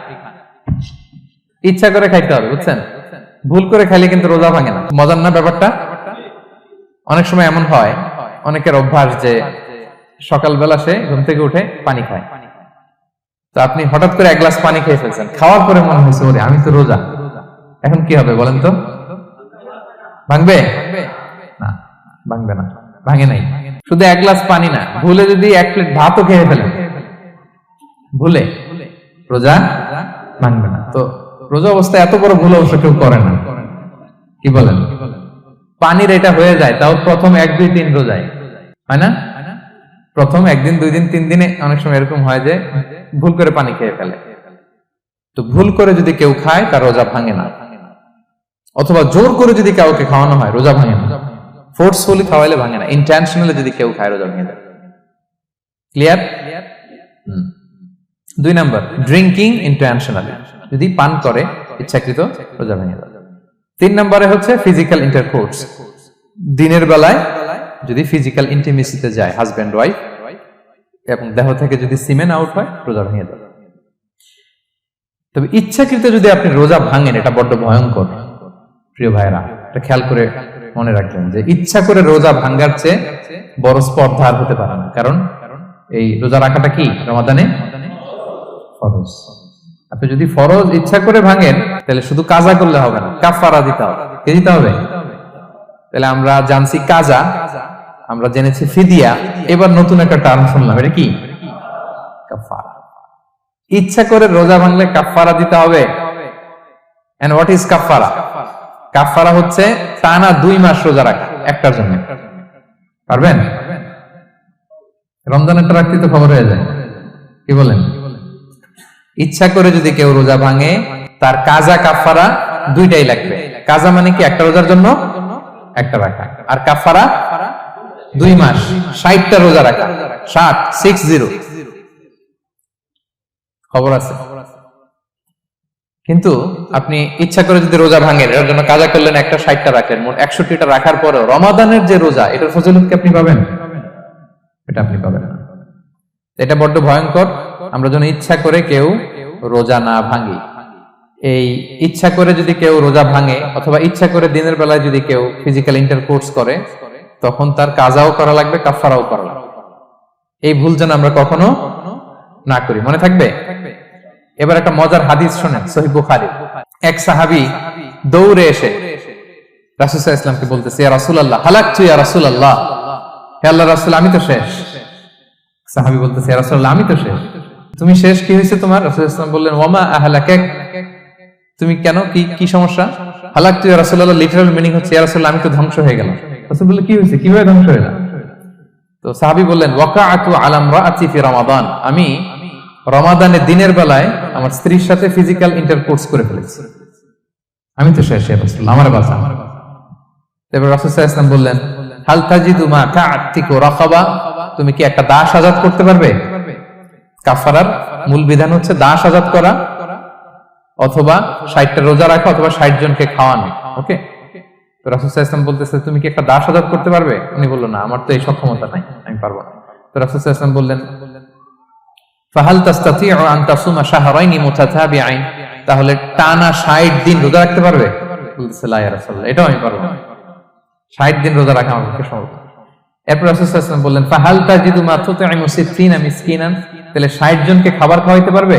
ইচ্ছা করে খাইতে হবে, বুঝছেন? ভুল করে খাইলে কিন্তু রোজা ভাঙে না। মজার না ব্যাপারটা? অনেক সময় এমন হয়, অনেকের অভ্যাস যে সকালবেলা সে ঘুম থেকে উঠে পানি খায়। তো আপনি হঠাৎ করে 1 গ্লাস পানি খেয়ে ফেলছেন, খাওয়ার পরে মনে হয়েছে ওরে আমি তো রোজা, এখন কি হবে বলেন তো? ভাঙবে না? ভাঙবে না, ভাঙে নাই। শুধু 1 গ্লাস পানি না, ভুলে যদি 1 প্লেট ভাতও খেয়ে ফেলেন, ভুলে, রোজা ভাঙবে না। তো রোজা অবস্থায় এত বড় ভুল অবশ্য কেউ করে না, কি বলেন? পানির এটা হয়ে যায়, তাও প্রথম 1, 2, 3 রোজায়, হয় না? প্রথম 1 দিন, 2 দিন, 3 দিনে অনেক সময় এরকম হয় যে ভুল করে পানি খেয়ে ফেলে। তো ভুল করে যদি কেউ খায় তার রোজা ভাঙে না, অথবা জোর করে যদি কাউকে খাওয়ানো হয় রোজা ভাঙে না। ফোর্সফুলি খাওয়াইলে ভাঙে না, ইন্টেনশনালি যদি কেউ খায় রোজা ভেঙে যায়। ক্লিয়ার? 2 নাম্বার, ড্রিঙ্কিং ইন্টেনশনালি, যদি পান করে ইচ্ছাকৃত, রোজা ভেঙে যায়। 3 নম্বরে হচ্ছে ফিজিক্যাল ইন্টারকোর্স, দিনের বেলায় যদি ফিজিক্যাল ইন্টিমেসিতে যায় হাজবেন্ড ওয়াইফ, এবং দেহ থেকে যদি সিমেন আউট হয় রোজা ভেঙে যাবে। তবে ইচ্ছাকৃত যদি আপনি রোজা ভাঙেন, এটা বড্ড ভয়ঙ্কর প্রিয় ভাইরা, এটা খেয়াল করে মনে রাখবেন যে ইচ্ছা করে রোজা ভাঙার চেয়ে বড় স্পর্ধা আর হতে পারে না। কারণ এই রোজা রাখাটা কি রমাদানে ফরজ। আপনি যদি ফরজ ইচ্ছা করে ভাঙেন তাহলে শুধু কাজা করলে হবে না, কাফারা দিতে হবে। কে দিতে হবে? তাহলে আমরা জানছি কাজা, আমরা জেনেছি ফিদিয়া, এবার নতুন একটা টার্ম শুনলাম, এটা কি? কাফারা। ইচ্ছা করে রোজা ভাঙলে কাফারা দিতে হবে। এন্ড হোয়াট ইজ কাফারা? কাফারা হচ্ছে টানা 2 মাস রোজা রাখা একটার জন্য। পারবেন? রমজানেরটা রাখতে তো খবর হয়ে যায়, কি বলেন? ইচ্ছা করে যদি কেউ রোজা ভাঙে তার কাজা কাফারা 2টাই লাগবে। কাজা মানে কি? একটা রোজার জন্য একটা রাখা, আর কাফারা 2 মাস 60টা রোজা রাখা। 60, 60। খবর আছে। কিন্তু আপনি ইচ্ছা করে যদি রোজা ভাঙেন, এর জন্য কাজা করলেন, একটা 60টা রাখলেন, মোট 61টা রাখার পরেও রমাদানের যে রোজা, এটার ফজিলত কি আপনি পাবেন? এটা আপনি পাবেন না। এটা বড্ড ভয়ঙ্কর। আমরা যেন ইচ্ছা করে কেউ রোজা না ভাঙি। এই ইচ্ছা করে যদি কেউ রোজা ভাঙে অথবা ইচ্ছা করে দিনের বেলায় যদি কেউ ফিজিক্যাল ইন্টারকোর্স করে, তখন তার কাজাও করা লাগবে, কাফারাও করা লাগবে। এই ভুল যেন আমরা কখনো না করি, মনে থাকবে। এবার একটা মজার হাদিস শোনেন, সহিহ বুখারী। এক সাহাবী দৌড়ে এসে রাসূল সাল্লাল্লাহু আলাইহি ওয়াসাল্লামকে বলতেছে, ইয়া রাসূলুল্লাহ, হালাকতু ইয়া রাসূলুল্লাহ, হে আল্লাহর রাসূল, আমি তো শেষ। সাহাবী বলতেছে, ইয়া রাসূলুল্লাহ, আমি তো শেষ। তুমি শেষ, কি হয়েছে তোমার? রাসূল সাল্লাল্লাহু আলাইহি ওয়াসাল্লাম বললেন, ওয়ামা আহলাকাক, তুমি কেন, কি সমস্যা? হালাকতু ইয়া রাসূলুল্লাহ লিটারাল মিনিং হচ্ছে, ইয়া রাসূলুল্লাহ, আমি তো ধ্বংস হয়ে গেলাম। রাসূল বললেন, কি হয়েছে, কিভাবে ধ্বংস হয়ে গেলাম? তো সাহাবী বললেন, ওয়াকাআতু আলা ইমরাআতি ফি রমাদান, আমি রমাদানের দিনের বেলায় আমার স্ত্রীর সাথে ফিজিক্যাল ইন্টারকোর্স করে ফেলেছি, আমি তো শেষ, ইয়া রাসূলুল্লাহ, আমার বাঁচা। এবার রাসূল সাল্লাল্লাহু আলাইহি ওয়াসাল্লাম বললেন, হাল তাজিদু মা কা'আতিকু রাকাবা, তুমি কি একটা দাস আযাদ করতে পারবে? কাফারার মূল বিধান হচ্ছে দাস আযাদ করা, অথবা 60টা রোজা রাখা, অথবা 60 জনকে খাওয়ানো। ওকে, তো রাসূল সাল্লাল্লাহু আলাইহি ওয়াসাল্লাম বলতেছে, তুমি কি একটা দাস আযাদ করতে পারবে? উনি বলল, না, আমার তো এই সক্ষমতা নাই, আমি পারবো না। তো রাসূল সাল্লাল্লাহু আলাইহি ওয়াসাল্লাম বললেন, ফাহাল তাস্তাতিউ আন তাসুমা শাহরাইনি মুতাতাবিআইন, তাহলে টানা 60 দিন রোজা রাখতে পারবে? বলতেছে, লা ইয়া রাসূলুল্লাহ, এটাও আমি পারবো না, 60 দিন রোজা রাখা আমার পক্ষে সম্ভব না। এরপর রাসূল সাল্লাল্লাহু আলাইহি ওয়াসাল্লাম বললেন, ফাহাল তাজিদু মা তুতঈমু 60 মিসকিনান, তাহলে 60 জনকে খাবার খাওয়াইতে পারবে?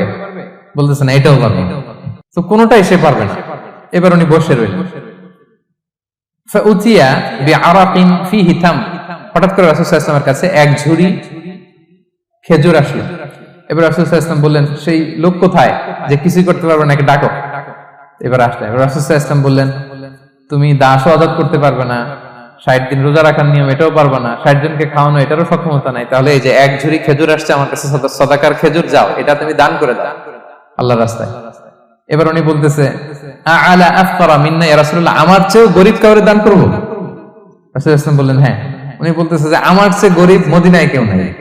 বলতেছে, না, এটাও পারবো না। তো কোনোটাই সে পারবে না। এবার উনি বসে রইলেন। ফাউতিয়া বিআরাকিন ফিহি তাম, হঠাৎ করে রাসূল সাল্লাল্লাহু আলাইহি ওয়াসাল্লামের কাছে এক ঝুড়ি খেজুর আসলো। এবার রাসূল সাল্লাল্লাহু আলাইহি ওয়াসাল্লাম বললেন, সেই লোক কোথায় যে কিছুই করতে পারবে না, একে ডাকো। এবার আসলে এবার রাসূল সাল্লাল্লাহু আলাইহি ওয়াসাল্লাম বললেন, তুমি দাসও আযাদ করতে পারবে না, 60 দিন রোজা রাখার নিয়ম এটাও পারবে না, 60 জনকে খাওয়ানো এটারও সক্ষমতা নাই, তাহলে এই যে এক ঝুড়ি খেজুর আসছে আমার কাছে, সাদাকার খেজুর, যাও, এটা তুমি দান করে দাও আল্লাহর রাস্তায়। এবার উনি বলতেছে, আ'লা আফকারা মিন্না ইয়া রাসূলুল্লাহ, আমার চেয়ে গরীব কাউরে দান করব? রাসূল সাল্লাল্লাহু আলাইহি ওয়াসাল্লাম বললেন, হ্যাঁ। উনি বলতেছে যে আমার চেয়ে গরীব মদিনায় কেউ নাই।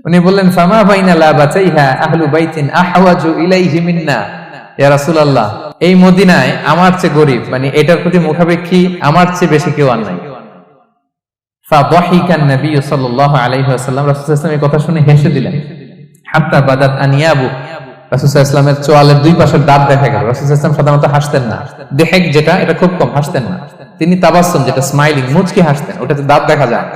উনি বললেন, ফামা বাইনা লাবাতাইহা আহলু বাইতিন আহওয়াজু ইলাইহি মিন্না ইয়া রাসূলুল্লাহ, এই মদিনায় আমার চেয়ে গরীব, মানে এটার প্রতি মুখাপেক্ষী আমার চেয়ে বেশি কেউ আর নাই। ফাদাহিকান নবী সাল্লাল্লাহু আলাইহি ওয়াসাল্লাম, রাসূল সাল্লাল্লাহু আলাইহি ওয়াসাল্লাম এই কথা শুনে হেসে দিলেন। হাত্তা বাদাত আনিয়াবু, রাসূল সাল্লাল্লাহু আলাইহি ওয়াসাল্লামের চোয়ালের দুই পাশের দাঁত দেখা গেল। রাসূল সাল্লাল্লাহু আলাইহি ওয়াসাল্লাম সাধারণত হাসতেন না, দেহেক যেটা, এটা খুব কম হাসতেন না। তিনি তাবাসসুম, যেটা স্মাইলিং, মুচকি হাসতেন, ওটাতে দাঁত দেখা যায়।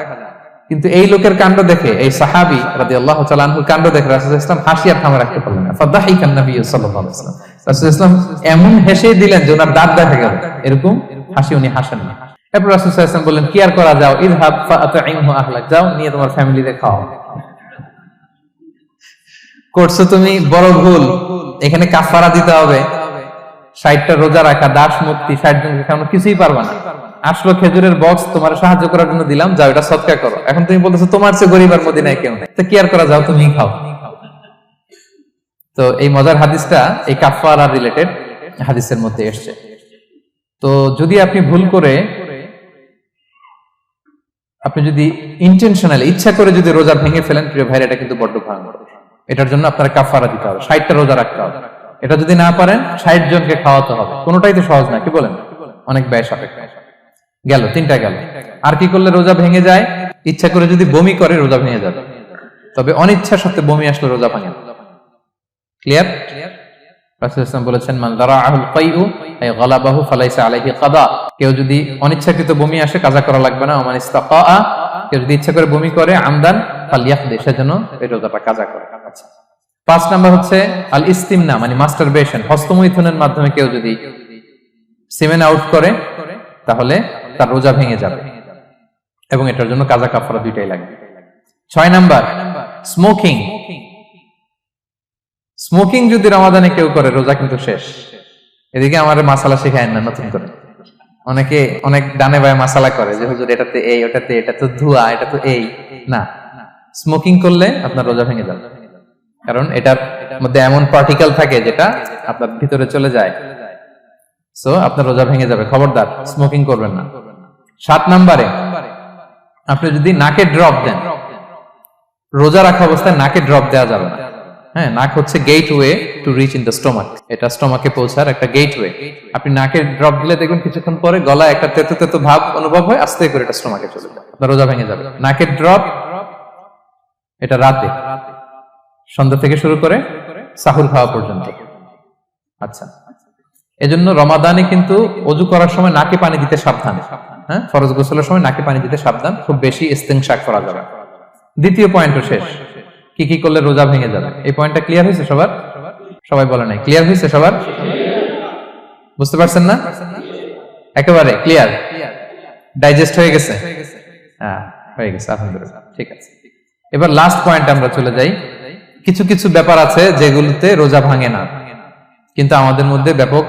কিন্তু এই লোকের কাণ্ড দেখে, এই সাহাবী রাদিয়াল্লাহু তাআলা আনহুর কাণ্ড দেখে রাসূল সাল্লাল্লাহু আলাইহি ওয়াসাল্লাম হাসি আর থামা রাখতে পারলেন না। ফাদাহিকান নবী সাল্লাল্লাহু আলাইহি ওয়াসাল্লাম, রাসূল সাল্লাল্লাহু আলাইহি ওয়াসাল্লাম এমন হেসে দিলেন যে ওনার দাঁত দেখা গেল, এরকম হাসি উনি হাসেন না। এরপর রাসূল সাল্লাল্লাহু আলাইহি ওয়াসাল্লাম বললেন, কি আর করা, যাও, ইযহাব ফাআতঈমহু আহলাক, যাও, নিয়ে তোমার ফ্যামিলিতে খাও। করছো তুমি বড় ভুল, এখানে কাফারা দিতে হবে, 60টা রোজা রাখা, দাস মুক্তি, 60 জনকে খাওয়ানো, কিছুই পারবা না। আসলো খেজুরের বক্স, তোমার সাহায্য করার জন্য দিলাম, যাও, এটা সদকা করো। এখন তুমি বলতেছো তোমার চেয়ে গরীব আর মদিনায় কেউ নেই, তো কি আর করা, যাও, তুমি খাও। তো এই মজার হাদিসটা এই কাফারা রিলেটেড হাদিসের মধ্যে এসেছে। তো যদি আপনি ভুল করে, আপনি যদি ইন্টেনশনালি, ইচ্ছা করে যদি রোজা ভেঙে ফেলেন, প্রিয় ভাইরা, এটা কিন্তু বড্ড ভয়ঙ্কর। এটার জন্য আপনার কাফারা দিতে হবে, 60টা রোজা রাখতে হবে। এটা যদি না পারেন, 60 জনকে খাওয়াতে হবে। কোনোটাই তো সহজ না, কি বলেন? অনেক ব্যয় সাপেক্ষ। গেল 3টা গেল। আর কি করলে রোজা ভেঙে যায়? ইচ্ছা করে যদি বমি করে রোজা ভেঙে যাবে, তবে অনিচ্ছা সত্ত্বে বমি আসলে রোজা ভাঙে। ক্লিয়ার? রাসূল সাল্লাল্লাহু আলাইহি ওয়াসাল্লাম বলেছেন, মান দারাআহুল কাইউ আই গালাবাহু ফালাইসা আলাইহি কাদা, কেউ যদি অনিচ্ছাকৃত বমি আসে কাজা করা লাগবে না। ওমান ইস্তাকাআ, কেউ যদি ইচ্ছা করে বমি করে আমদান ফালইয়াকদি, সেজন্য এই রোজাটা কাজা করে। আচ্ছা, 5 নাম্বার হচ্ছে আল ইস্তিমনা, মানে মাস্টারবেশন, হস্তমৈথুনের মাধ্যমে কেউ যদি সিমেন আউট করে, তাহলে তার রোজা ভেঙে যাবে, এবং এটার জন্য কাজা কাফারা দুইটাই লাগবে। 6 নাম্বার স্মোকিং। স্মোকিং যদি রমাদানে কেউ করে, রোজা কিন্তু শেষ। এদিকে আমার মাসালা শেখায় না নতুন করে, অনেকে অনেক ডানে বায়ে মাসালা করে যে হুজুর এটাতে এই, ওটাতে, এটা তো ধোঁয়া, এটা তো এই না। স্মোকিং করলে আপনার রোজা ভেঙে যাবে, কারণ এটার মধ্যে এমন পার্টিকেল থাকে যেটা আপনার ভিতরে চলে যায়, সো আপনার রোজা ভেঙে যাবে। খবরদার, স্মোকিং করবেন না। 7 নম্বরে আপনি যদি নাকে ড্রপ দেন, রোজা রাখা অবস্থায় নাকে ড্রপ দেওয়া যাবে না। হ্যাঁ, নাক হচ্ছে gateway to reach in the stomach, এটা স্টোমাকে পৌঁছার একটা গেটওয়ে। আপনি নাকে ড্রপ দিলে দেখুন কিছুক্ষণ পরে গলায় একটা তেতো তেতো ভাব অনুভব হয়, আস্তে করে এটা স্টোমাকে চলে যায়, আপনার রোজা ভেঙে যাবে। নাকের ড্রপ এটা রাতে সন্ধ্যা থেকে শুরু করে সাহুর খাওয়া পর্যন্ত। আচ্ছা, এজন্য রমাদানে কিন্তু ওযু করার সময় নাকে পানি দিতে সাবধান। হ্যাঁ, ফরজ গোসলের সময় নাকে পানি দিতে সাবধান, খুব বেশি ইস্তেনশাক করা যাবে। দ্বিতীয় পয়েন্টও শেষ, কি কি করলে রোজা ভেঙে যাবে। এই পয়েন্টটা ক্লিয়ার হয়েছে সবার? সবাই বলে নাই ক্লিয়ার হয়েছে সবার? বুঝতে পারছেন না? একেবারে ক্লিয়ার, ডাইজেস্ট হয়ে গেছে? হ্যাঁ, হয়ে গেছে, আলহামদুলিল্লাহ, ঠিক আছে। এবার লাস্ট পয়েন্ট আমরা চলে যাই। কিছু কিছু ব্যাপার আছে যেগুলোতে রোজা ভাঙে না, কিন্তু আমাদের মধ্যে ব্যাপক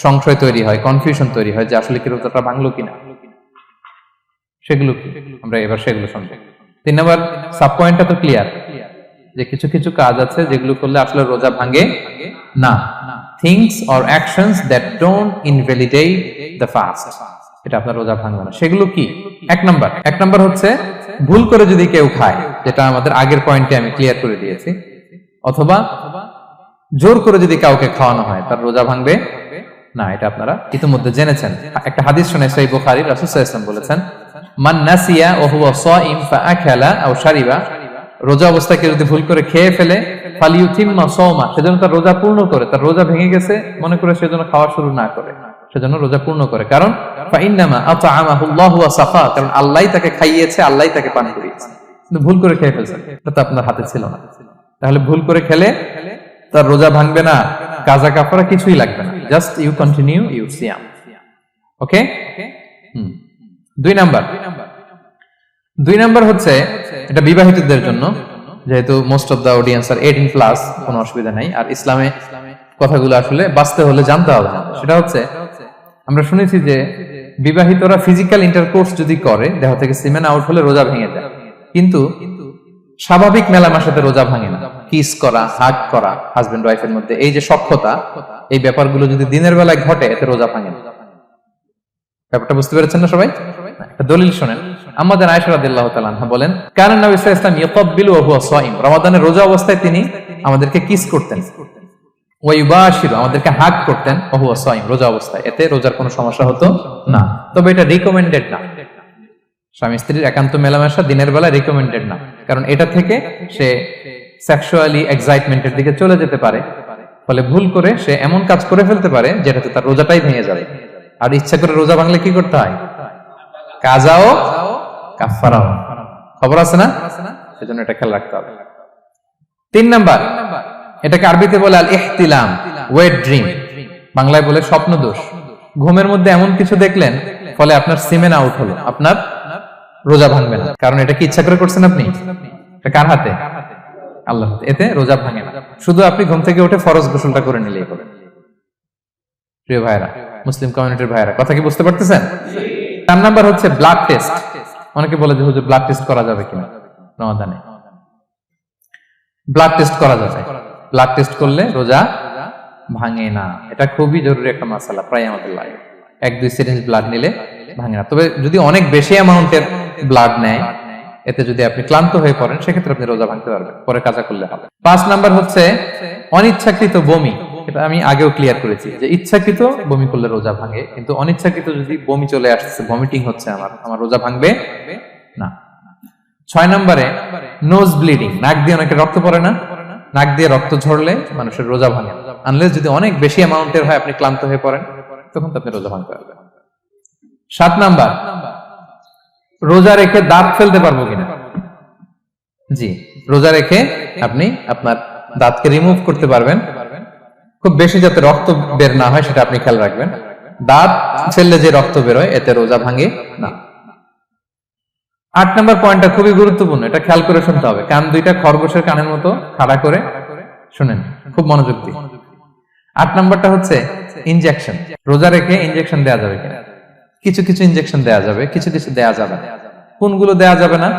সংশয় তৈরি হয়, কনফিউশন তৈরি হয় যে আসলে কি রোজাটা ভাঙলো কিনা। সেগুলো কি আমরা এবার সেগুলো শুনবো। 3 নম্বর সাব পয়েন্টটা তো ক্লিয়ার, যে কিছু কিছু কাজ আছে যেগুলো করলে আসলে রোজা ভাঙে না। Things or actions that don't invalidate the fast, এটা আপনার রোজা ভাঙবে না। সেগুলো কি? এক নাম্বার হচ্ছে ভুল করে যদি কেউ খায়, যেটা আমাদের আগের পয়েন্টে আমি ক্লিয়ার করে দিয়েছি, অথবা জোর করে যদি কাউকে খাওয়ানো হয়, তার রোজা ভাঙবে না, এটা আপনারা ইতিমধ্যে জেনেছেন। একটা হাদিস শুনে সহিহ বুখারী, রাসূল সাল্লাল্লাহু আলাইহি ওয়াসাল্লাম বলেছেন, মান নাসিয়া ওয়া হুয়া সাইম ফাআকালা আও শারিবা, রোজা অবস্থায় কেউ যদি ভুল করে খেয়ে ফেলে, ফালিউতিম্মা সাওমা, সেজন্য তার রোজা পূর্ণ করে। তার রোজা ভেঙে গেছে মনে করে সেজন্য খাওয়া শুরু না করে, সেজন্য রোজা পূর্ণ করে। কারণ ফাইন্নামা আতআমাহুল্লাহু ওয়া সাফা, কারণ আল্লাহই তাকে খাইয়েছে, আল্লাহই তাকে পান করিয়েছে। কিন্তু ভুল করে খেয়ে ফেলছেন, এটা তো আপনার হাতে ছিল না। তাহলে ভুল করে খেলে তার রোজা ভাঙবে না, কাজা কাফারা কিছুই লাগবে না, জাস্ট ইউ কন্টিনিউ ইউর সিয়াম। ওকে। 2 নাম্বার হচ্ছে, এটা বিবাহিতদের জন্য, যেহেতু most of the audience are 18+, কোনো অসুবিধা নাই। আর ইসলামে কথাগুলো আসলে বাঁচতে হলে জানতে হবে। সেটা হচ্ছে, আমরা শুনেছি যে বিবাহিতরা ফিজিক্যাল ইন্টারকোর্স যদি করে, দেহ থেকে সিমেন আউট হলে রোজা ভেঙে যায়, কিন্তু স্বাভাবিক মেলামেশাতে রোজা ভাঙে না। কিস করা, হাগ করা হাজবেন্ড ওয়াইফের মধ্যে, এই যে সখ্যতা, এই ব্যাপারগুলো যদি দিনের বেলায় ঘটে, এতে রোজা ভাঙে না। ব্যাপারটা বুঝতে পেরেছেন না সবাই? একটা দলিল শোনেন। আমাদের আয়েশা রাদিয়াল্লাহু তাআলা আনহা বলেন, কানা নবী সাল্লাল্লাহু আলাইহি ওয়াসাল্লাম ইয়াতাব্বিলু ওয়া হুয়া সাইম, রমাদানের রোজা অবস্থায় তিনি আমাদেরকে কিস করতেন, ওয়া ইউবাশিরু, আমাদেরকে হাগ করতেন, ওয়া হুয়া সাইম, রোজা অবস্থায়। এতে রোজার কোনো সমস্যা হতো না, তবে এটা রিকমেন্ডেড না। স্বামী স্ত্রীর একান্ত মেলামেশা দিনের বেলা রিকমেন্ডেড না, কারণ এটা থেকে সে সেক্সুয়ালি এক্সাইটমেন্টের দিকে চলে যেতে পারে, ফলে ভুল করে সে এমন কাজ করে ফেলতে পারে যেটাতে তার রোজাটাই ভেঙে যাবে। আর ইচ্ছা করে রোজা ভাঙলে কি করতে হয়? কাজাও কাফারাও, খবর আছে না? সেজন্য এটা খেয়াল রাখতে হবে। 3 নাম্বার, এটাকে আরবিতে বলে আল ইহতিলাম, ওয়েট ড্রিম, বাংলায় বলে স্বপ্ন দোষ। ঘুমের মধ্যে এমন কিছু দেখলেন, ফলে আপনার সিমেন আউট হলো, আপনার রোজা ভাঙবে না, কারণ এটা কি ইচ্ছা করে করছেন আপনি? এটা কার হাতে? আল্লাহর হাতে। এতে রোজা ভাঙে না, শুধু আপনি ঘুম থেকে উঠে ফরজ গোসলটা করে নিলেই হবে। প্রিয় ভাইরা, মুসলিম কমিউনিটির ভাইরা, কথা কি বুঝতে পারতেছেন? 4 নাম্বার হচ্ছে ব্লাড টেস্ট। অনেকে বলে যে হুজুর ব্লাড টেস্ট করা যাবে কিনা রমাদানে? ব্লাড টেস্ট করা যাবে। ব্লাড টেস্ট করলে রোজা ভাঙে না, এটা খুবই জরুরি একটা মাসালা, প্রায় আমাদের লাগে। 1-2 সিরিঞ্জ ব্লাড নিলে ভাঙে না, তবে যদি অনেক বেশি অ্যামাউন্টের ব্লাড নেয়, এতে যদি আপনি ক্লান্ত হয়ে পড়েন, সেক্ষেত্রে আপনি রোজা ভাঙতে পারবেন, পরে কাজা করলে হবে। 5 নাম্বার হচ্ছে অনিচ্ছাকৃত বমি। এটা আমি আগেও ক্লিয়ার করেছি যে ইচ্ছাকৃত বমি করলে রোজা ভাঙে, কিন্তু অনিচ্ছাকৃত যদি বমি চলে আসছে, ভমিটিং হচ্ছে, আমার রোজা ভাঙবে না। 6 নম্বরে নোজ ব্লিডিং, নাক দিয়ে অনেকে রক্ত পড়ে না, নাক দিয়ে রক্ত ঝরলে মানুষের রোজা ভাঙে, আনলেস যদি অনেক বেশি অ্যামাউন্টের হয়, আপনি ক্লান্ত হয়ে পড়েন, তখন তো আপনি রোজা ভাঙতে পারবেন। 7 নাম্বার, রোজা রেখে দাঁত ফেলতে পারবো কিনা? জি, রোজা রেখে আপনি আপনার দাঁতকে রিমুভ করতে পারবেন, খুব বেশি যাতে রক্ত বের না হয় সেটা আপনি খেয়াল রাখবেন। দাঁত ফেললে যে রক্ত বের হয়, এতে রোজা ভাঙে না। 8 নম্বর পয়েন্টটা খুবই গুরুত্বপূর্ণ, এটা খেয়াল করে শুনতে হবে। কান দুইটা খরগোশের কানের মতো খাড়া করে শুনেন, খুব মনোযোগ দিয়ে। 8 নম্বরটা হচ্ছে ইনজেকশন। রোজা রেখে ইনজেকশন দেওয়া যাবে কিনা? কিছু কিছু ইনজেকশন দেওয়া যাবে, কিছু কিছু দেওয়া যাবে না। কোনগুলো দেওয়া যাবে না?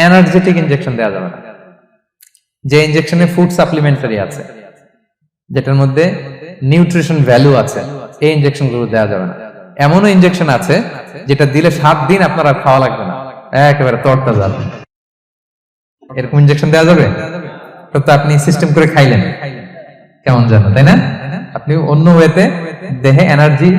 এনার্জেটিক ইনজেকশন দেওয়া যাবে না। যে ইনজেকশনে ফুড সাপ্লিমেন্টারি আছে, যেটার মধ্যে নিউট্রিশন ভ্যালু আছে, এই ইনজেকশন গুলো দেওয়া যাবে না। এমনও ইনজেকশন আছে যেটা দিলে 7 দিন আপনার আর খাওয়া লাগবে না, একেবারে তরতাজা। এরকম ইনজেকশন দেওয়া যাবে? তো আপনি সিস্টেম করে খাইলেন কেমন জানো, তাই না? আপনি অন্য ওয়েতে দেহে এনার্জি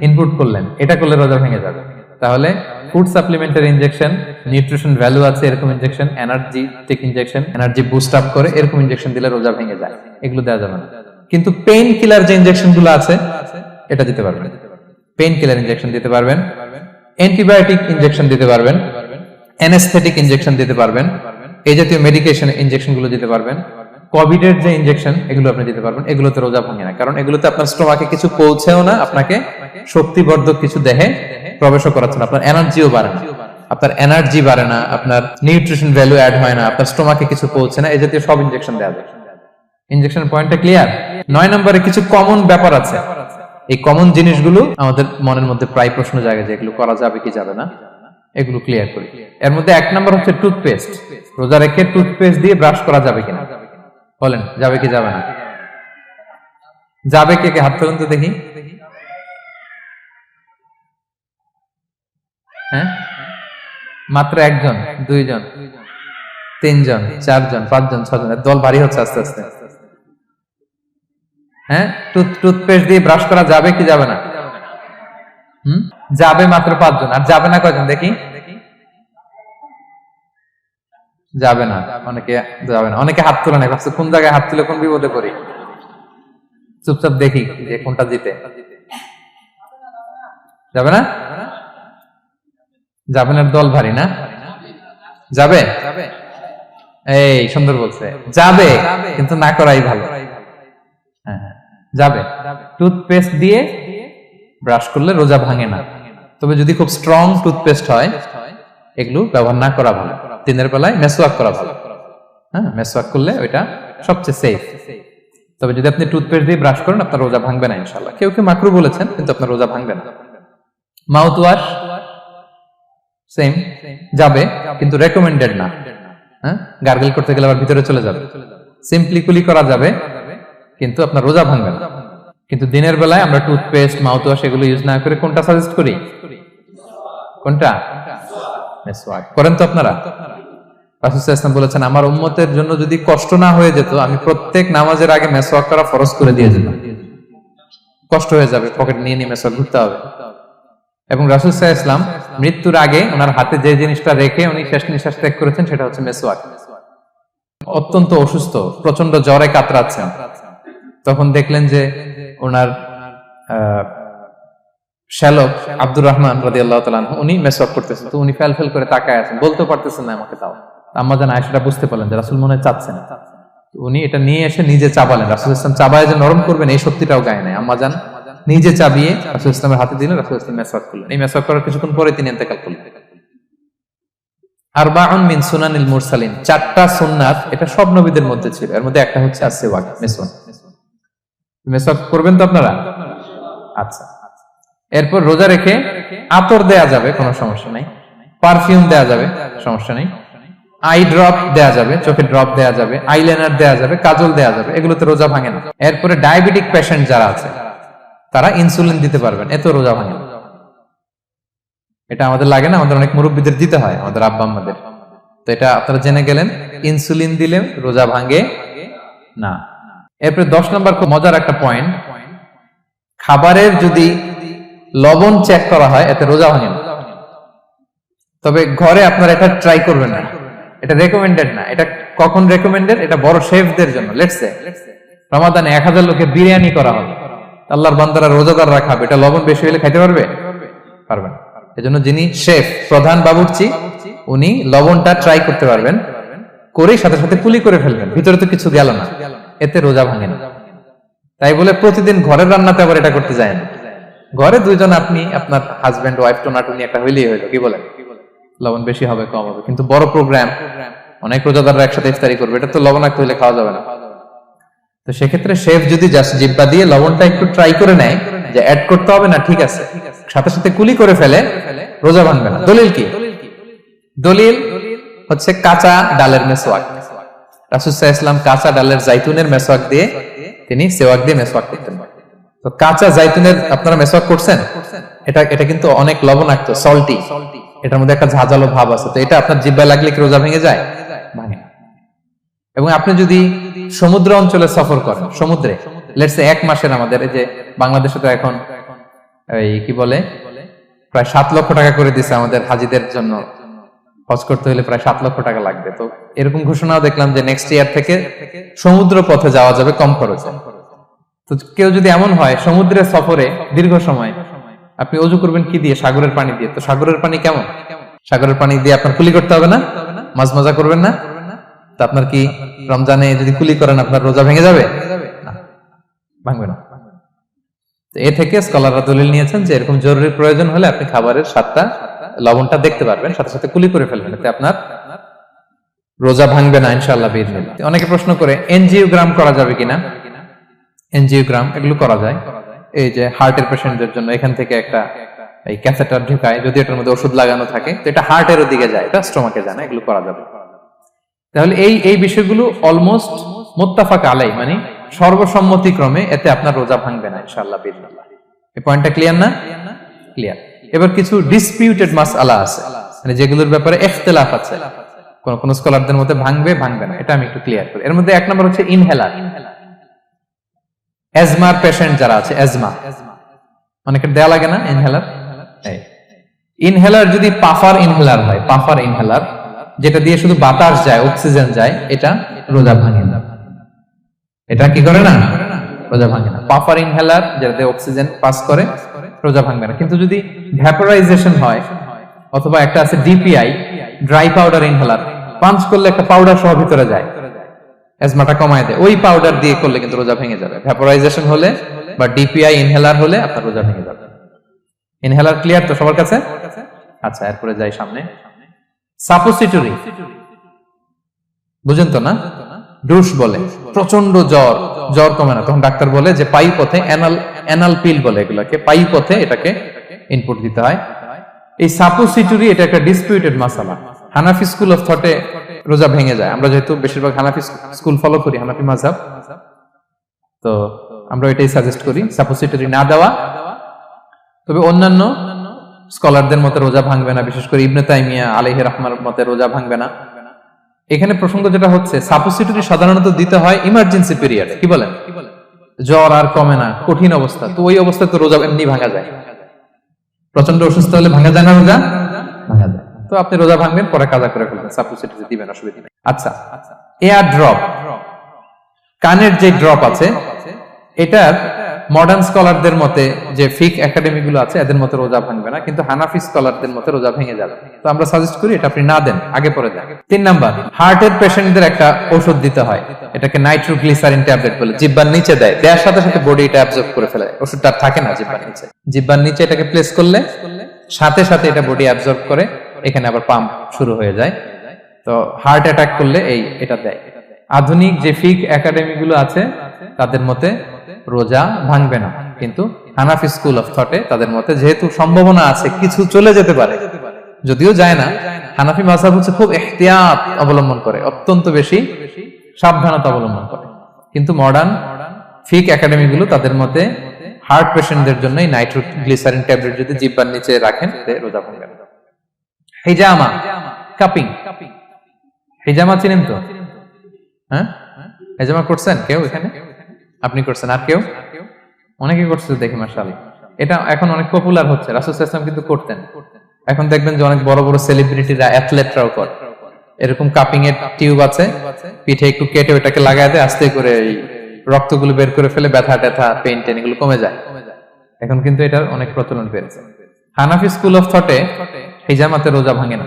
ইনপুট করলেন, এটা করলে রোজা ভেঙে যাবে। তাহলে ফুড সাপ্লিমেন্টের ইনজেকশন, নিউট্রিশন ভ্যালু আছে এরকম injection, energetic injection, energy boost up করে এরকম ইনজেকশন দিলে রোজা ভেঙে যায়, এগুলো দেওয়া যাবে না। কিন্তু পেইন কিলার যে ইনজেকশন গুলো আছে এটা দিতে পারবেন। পেইন কিলার ইনজেকশন দিতে পারবেন, অ্যান্টিবায়োটিক ইনজেকশন দিতে পারবেন, অ্যানেস্থেটিক ইনজেকশন দিতে পারবেন, এই জাতীয় মেডিকেশন ইনজেকশন গুলো দিতে পারবেন। কোভিড এর যে ইনজেকশন এগুলো আপনি দিতে পারবেন, এগুলোতে রোজা ভাঙে না, কারণ এগুলোতে আপনার স্টোমাকে কিছু পৌঁছেও না, আপনাকে শক্তিবর্ধক কিছু দেহে প্রবেশও করাচ্ছে না, আপনার এনার্জিও বাড়ে না, আপনার এনার্জি বাড়ে না, আপনার নিউট্রিশন ভ্যালু অ্যাড হয় না, আপনার স্টোমাকে কিছু পৌঁছে না, এই জাতীয় সব ইনজেকশন দেওয়া যায়। ইনজেকশন পয়েন্টটা ক্লিয়ার? 9 নম্বরে কিছু কমন ব্যাপার আছে, এই কমন জিনিসগুলো আমাদের মনের মধ্যে প্রায় প্রশ্ন জাগে যে এগুলো করা যাবে কি যাবে না, এগুলো ক্লিয়ার করি। এর মধ্যে 1 নম্বর হচ্ছে টুথপেস্ট। রোজা রেখে টুথপেস্ট দিয়ে ব্রাশ করা যাবে কিনা, বলেন যাবে কি যাবে না? যাবে, কে কে হাত তুলুন তো দেখি। হ্যাঁ, মাত্র 1 জন, 2 জন, 3 জন, 4 জন, 5 জন, 6 জন, দল ভারী হচ্ছে আস্তে আস্তে। হ্যাঁ, টুথপেস্ট দিয়ে ব্রাশ করা যাবে কি যাবে না? যাবে মাত্র 5 জন, আর যাবে না কয়জন দেখি? যাবে না, অনেকে যাবে না, অনেকে হাত তুলে নেই, ভাবছে কোন জায়গায় হাত তুলে কোন বিপদে পড়ি। চুপচাপ দেখি যে কোনটা জিতে। যাবে না? যাবে না, দল ভারী না? যাবে? এই সুন্দর বলছে, যাবে, কিন্তু না করাই ভালো। হ্যাঁ, যাবে। টুথপেস্ট দিয়ে ব্রাশ করলে রোজা ভাঙে না, তবে যদি খুব স্ট্রং টুথপেস্ট হয় এগুলো ব্যবহার না করা ভালো। দিনের বেলায় মেসওয়াক করা ভালো। হ্যাঁ, মেসওয়াক করলে ওইটা সবচেয়ে সেফ। তবে যদি আপনি টুথপেস্ট দিয়ে ব্রাশ করেন আপনার রোজা ভাঙবে না ইনশাআল্লাহ। কেউ কেউ মাকরু বলেছেন, কিন্তু আপনার রোজা ভাঙবে না। মাউথ ওয়াশ সেম, যাবে, কিন্তু রেকমেন্ডেড না। হ্যাঁ, গার্গল করতে গেলে আবার ভিতরে চলে যাবে। সিম্পলি কুলি করা যাবে, কিন্তু আপনার রোজা ভাঙবে না। কিন্তু দিনের বেলায় আমরা টুথপেস্ট, মাউথ ওয়াশ এগুলো ইউজ না করে কোনটা সাজেস্ট করি? কোনটা? মেসওয়াক করেন তো আপনারা? রাসূল সাল্লাল্লাহু আলাইহি ওয়াসাল্লাম বলেছেন, আমার উম্মতের জন্য যদি কষ্ট না হয়ে যেত আমি প্রত্যেক নামাজের আগে মেসওয়াক করা ফরজ করে দিয়ে যেতাম। কষ্ট হয়ে যাবে, পকেট নিয়ে নিয়ে মেসওয়াক ঘুরতে হবে। এবং রাসূল সাল্লাল্লাহু আলাইহি ওয়াসাল্লাম মৃত্যুর আগে ওনার হাতে যে জিনিসটা রেখে উনি শেষ নিঃশ্বাস ত্যাগ করেছেন সেটা হচ্ছে মেসওয়াক। অত্যন্ত অসুস্থ, প্রচন্ড জ্বরে কাতরাচ্ছেন, তখন দেখলেন যে ওনার শ্যালক আব্দুর রহমান রাদিয়াল্লাহু তাআলা আনহু উনি মেসওয়াক করতেছেন, তো উনি ফেল করে তাকায় আছেন, বলতে পারতেছেন না আমাকে দাও। আম্মা জান আয়েশা বুঝতে পারলেন যে রাসূল মনে চাচ্ছেন, তো উনি এটা নিয়ে এসে নিজে চাবালেন। রাসূল সাল্লাল্লাহু আলাইহি ওয়াসাল্লাম চাবায় যে নরম করবেন এই শক্তিটাও গায়ে নাই, আম্মা জান নিজে চাবিয়ে রাসূল সাল্লাল্লাহু আলাইহি ওয়াসাল্লামের হাতে দিলেন, রাসূল সাল্লাল্লাহু আলাইহি ওয়াসাল্লাম মেসওয়াক করলেন। এই মেসওয়াক করার কিছুক্ষণ পরে তিনি ইন্তেকাল করলেন। আরবাউন মিন সুনানিল মুরসালিন, 4টা সুন্নাত, এটা সব নবীদের মধ্যে ছিল, এর মধ্যে একটা হচ্ছে আসওয়াক, মেসওয়াক। মেসওয়াক করবেন তো আপনারা? আচ্ছা। এরপর রোজা রেখে আতর দেয়া যাবে, কোনো সমস্যা নাই। পারফিউম দেয়া যাবে, সমস্যা নেই। আই ড্রপ দেয়া যাবে, চোখে ড্রপ দেয়া যাবে, আইলাইনার দেয়া যাবে, কাজল দেয়া যাবে, এগুলোতে রোজা ভাঙে না। এরপরে ডায়াবেটিক পেশেন্ট যারা আছে তারা ইনসুলিন দিতে পারবেন, এত রোজা ভাঙে না। এটা আমাদের লাগে না, আমাদের অনেক মুরব্বীদের দিতে হয়, আমাদের আব্বা আম্মাদের। তো এটা আপনারা জেনে গেলেন, ইনসুলিন দিলে রোজা ভাঙে না। এরপরে 10 নম্বর খুব মজার একটা পয়েন্ট, খাবারের যদি লবণ চেক করা হয় এতে রোজা ভাঙে না। তবে ঘরে আপনারা এটা ট্রাই করবেন না, এটা রেকমেন্ডেড না। এটা কখন রেকমেন্ডেড? এটা বড় শেফদের জন্য। লেটস সে রমাদানে 1000 লোকের বিরিয়ানি করা হবে, আল্লাহর বান্দারা রোজাদাররা খাবে, এটা লবণ বেশি হলে খাইতে পারবে? পারবে না। এজন্য যিনি শেফ, প্রধান বাবুর্চি, উনি লবণটা ট্রাই করতে পারবেন, করে সাথে সাথে কুলি করে ফেলবেন, ভিতরে তো কিছু গেল না, এতে রোজা ভাঙে না। তাই বলে প্রতিদিন ঘরের রান্নাতে আবার এটা করতে যায় না। ঘরে 2 জন, আপনি আপনার হাজবেন্ড ওয়াইফ টোনাটুনি একটা হইলেই হইলো, কি বলেন? লবণ বেশি হবে কম হবে, কিন্তু বড় প্রোগ্রাম, অনেক রোজাদাররা একসাথে ইফতারি করবে, এটা তো লবণাক্ত হইলে খাওয়া যাবে না। তো সেক্ষেত্রে শেফ যদি জাস্ট জিব্বা দিয়ে লবণটা একটু ট্রাই করে নেয় যে অ্যাড করতে হবে না, ঠিক আছে, সাথে সাথে কুলি করে ফেলে, রোজা ভাঙবে না। দলিল কি? দলিল হচ্ছে কাঁচা ডালের মেসওয়াক। রাসূল সাল্লাল্লাহু আলাইহি ওয়াসাল্লাম কাঁচা ডালের জাইতুনের মেসওয়াক দিয়ে তিনি সেওয়াক দিয়ে মেসওয়াক করতেন। তো কাঁচা জাইতুনের আপনারা মেসওয়াক করছেন, এটা কিন্তু অনেক লবণাক্ত, সল্টি, এটার মধ্যে একটা ঝাঁঝালো ভাব আছে। তো এটা আপনার জিহ্বায় লাগলে কি রোজা ভেঙে যায়? ভাঙে না। এবং আপনি যদি সমুদ্র অঞ্চলে সফর করেন, সমুদ্রে লেটস সে 1 মাসের, আমাদের এই যে বাংলাদেশে তো এখন এই কি বলে প্রায় 7 লক্ষ টাকা করে দিছে আমাদের হাজিদের জন্য, হজ করতে হলে প্রায় 7 লক্ষ টাকা লাগবে। তো এরকম ঘোষণাও দেখলাম যে নেক্সট ইয়ার থেকে সমুদ্র পথে যাওয়া যাবে কম খরচে। তো কেউ যদি এমন হয় সমুদ্রের সফরে দীর্ঘ সময়, আপনি ওযু করবেন কি দিয়ে? সাগরের পানি দিয়ে। তো সাগরের পানি কেমন? সাগরের পানি দিয়ে আপনার কুলি করতে হবে না, মাছ মজা করবেন না? তো আপনার কি রমজানে যদি কুলি করেন আপনার রোজা ভেঙে যাবে? না, ভাঙবে না। তো এ থেকে স্কলাররা দলিল নিয়েছেন যে এরকম জরুরি প্রয়োজন হলে আপনি খাবারের স্বাদটা, লবণটা দেখতে পারবেন, সাথে সাথে কুলি করে ফেলবেন, এতে আপনার রোজা ভাঙবে না ইনশাআল্লাহ বিইজনিল্লাহ। অনেকে প্রশ্ন করে এনজিওগ্রাম করা যাবে কিনা? এনজিওগ্রাম এগুলো করা যায়। এই যে হার্টের পেশেন্টদের জন্য এখান থেকে একটা এই ক্যাথেটার ঢুকায়, যদি এটার মধ্যে ওষুধ লাগানো থাকে তো এটা হার্টের দিকে যায়, এটা স্টোমাকে যায় না, এগুলো করা যাবে। তাহলে এই বিষয়গুলো অলমোস্ট মুত্তাফাক আলাই, মানে সর্বসম্মতিক্রমে এতে আপনার রোজা ভাঙবে না ইনশাআল্লাহ বিইজনিল্লাহ। এই পয়েন্টটা ক্লিয়ার না? ক্লিয়ার। এবার কিছু ডিসপিউটেড মাসআলা আছে, মানে যেগুলোর ব্যাপারে ইখতিলাফ আছে, কোন কোন স্কলারদের মধ্যে ভাঙবে ভাঙবে না, এটা আমি একটু ক্লিয়ার করি। এর মধ্যে এক নম্বর হচ্ছে ইনহেলার। অ্যাজমার পেশেন্ট যারা আছে, অ্যাজমা অনেকের দেয়া লাগে না ইনহেলার। ইনহেলার যদি পাফার ইনহেলার হয়, পাফার ইনহেলার যেটা দিয়ে শুধু বাতাস যায়, অক্সিজেন যায়, এটা রোজা ভাঙে না। এটা কি করে না? রোজা ভাঙে না। পাফার ইনহেলার যেটা দিয়ে অক্সিজেন পাস করে, রোজা ভাঙবে না। কিন্তু যদি ভ্যাপোরাইজেশন হয়, অথবা একটা আছে DPI, dry powder inhaler, punch করলে একটা পাউডার সহ ভিতরে যায়, অ্যাজমাটা কমায় দেয়, ওই পাউডার দিয়ে করলে কিন্তু রোজা ভেঙে যাবে। ভ্যাপোরাইজেশন হলে বা ডিপিআই ইনহেলার হলে আপনার রোজা ভেঙে যাবে। ইনহেলার ক্লিয়ার তো সবার কাছে? আচ্ছা, এরপরে যাই সামনে। সাপোসিটরি বুঝেন তো না? ডুশ বলে, প্রচন্ড জ্বর কমে না, তখন ডাক্তার বলে যে পাই পথে অ্যানাল পিল বলে এগুলাকে, পাই পথে এটাকে ইনপুট দিতে হয়। এই সাপোসিটরি এটা একটা ডিসপিউটেড মাসালা। হানাফি স্কুল অফ থটে রোজা ভেঙে যায়। আমরা যেহেতু বেশিরভাগ হানাফি স্কুল ফলো করি, হানাফি মাযহাব, তো আমরা এটাই সাজেস্ট করি সাপোসিটরি না দেওয়া। তবে অন্যান্য স্কলারদের মতে রোজা ভাঙবে না, বিশেষ করে ইবনে তাইমিয়া আলাইহি রাহমার মতে রোজা ভাঙবে না। এখানে প্রসঙ্গ যেটা হচ্ছে, সাপোসিটরি সাধারণত দিতে হয় ইমার্জেন্সি পিরিয়ডে। কি বলেন? জ্বর আর কমে না, কঠিন অবস্থা, তো ওই অবস্থায় তো রোজা এমনি ভাঙা যায়। প্রচন্ড অসুস্থ হলে ভাঙা যায় না রোজা? ভাঙা যায়। তো আপনি রোজা ভাঙবেন, পরে কাজা করে ফেলবেন, সাপোসিটরি দিবেন, অসুবিধা নেই। আচ্ছা, এয়ার ড্রপ, কানের যে ড্রপ আছে, এটার মডার্ন স্কলারদের মতে, যে ফিক একাডেমি গুলো আছে, এদের মতে রোজা ভাঙবে না, কিন্তু হানাফি স্কলারদের মতে রোজা ভেঙে যাবে। তো আমরা সাজেস্ট করি এটা আপনি না দেন, আগে পরে দেন। 3 নাম্বার, হার্টের পেশেন্টদের একটা ওষুধ দিতে হয়, এটাকে নাইট্রোগ্লিসারিন ট্যাবলেট বলে, জিহ্বার নিচে দেয়, দেওয়ার সাথে সাথে বডি এটা অ্যাবজর্ব করে ফেলে, ওষুধটা থাকে না জিহ্বার নিচে। জিহ্বার নিচে এটাকে প্লেস করলে সাথে সাথে এটা বডি অ্যাবজর্ব করে, এখানে আবার পাম্প শুরু হয়ে যায়। তো হার্ট অ্যাটাক করলে এটা দেয়। আধুনিক যে ফিক একাডেমি গুলো আছে তাদের মতে রোজা ভাঙবে না, কিন্তু হানাফি স্কুল অফ থটে তাদের মতে যেহেতু সম্ভাবনা আছে কিছু চলে যেতে পারে, যদিও যায় না, হানাফি মাযহাব হচ্ছে খুব ইহতিয়াত অবলম্বন করে, অত্যন্ত বেশি সাবধানতা অবলম্বন করে। কিন্তু মডার্ন ফিক একাডেমি গুলো তাদের মতে হার্ট পেশেন্টদের জন্য নাইট্রোগ্লিসারিন ট্যাবলেট যদি জিহ্বার নিচে রাখেন রোজা ভাঙবে না। হিজামা, কাপিং, হিজামা চিনেন তো? হ্যাঁ, হিজামা করছেন কেউ এখানে? আপনি করছেন, আর কেউ? অনেকে করছে দেখি মাশাআল্লাহ। এটা এখন অনেক পপুলার হচ্ছে, রাসূল সাল্লাল্লাহু আলাইহি ওয়াসাল্লাম কিন্তু করতেন। এখন দেখবেন যে অনেক বড় বড় সেলিব্রিটিরা, অ্যাথলেটরাও করে। এরকম কাপিং এর টিউব আছে, পিঠে একটু কেটে ওটাকে লাগায় দেয়, আস্তে করে এই রক্তগুলো বের করে ফেলে, ব্যথা ট্যাথা, পেইন টেন এগুলো কমে যায়। এখন কিন্তু এটার অনেক প্রচলন বেড়েছে। হানাফি স্কুল অফ থটে হিজামাতে রোজা ভাঙে না,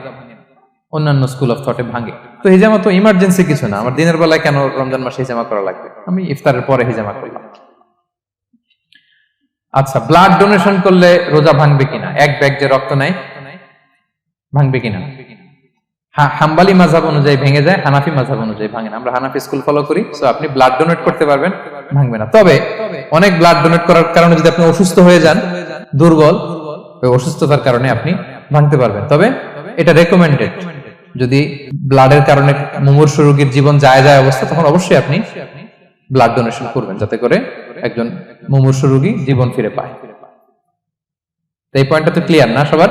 অন্যান্য স্কুল অফ থটে ভাঙে। তো হিজামা তো ইমার্জেন্সি কিছু না, আমার দিনের বেলায় কেন রমজান মাসে হিজামা করা লাগবে, আমি ইফতারের পরে হিজামা করলাম। আচ্ছা, ব্লাড ডোনেশন করলে রোজা ভাঙবে কিনা? এক ব্যাগ যে রক্ত নেয়, ভাঙবে কিনা? হাম্বলি মাযহাব অনুযায়ী ভেঙে যায়, হানাফি মাযহাব অনুযায়ী ভাঙে না। আমরা হানাফি স্কুল ফলো করি, সো আপনি ব্লাড ডোনেট করতে পারবেন, ভাঙবে না। তবে অনেক ব্লাড ডোনেট করার কারণে যদি আপনি অসুস্থ হয়ে যান, দুর্বল, ওই অসুস্থতার কারণে আপনি ভাঙতে পারবেন। তবে এটা রেকমেন্ডেড, যদি ব্লাডের কারণে মুমূর্ষু রোগীর জীবন যায় অবস্থা, তখন অবশ্যই আপনি ব্লাড ডোনেশন করবেন, যাতে করে একজন মুমূর্ষু রোগী জীবন ফিরে পায়। এই পয়েন্টটা তো ক্লিয়ার না সবার?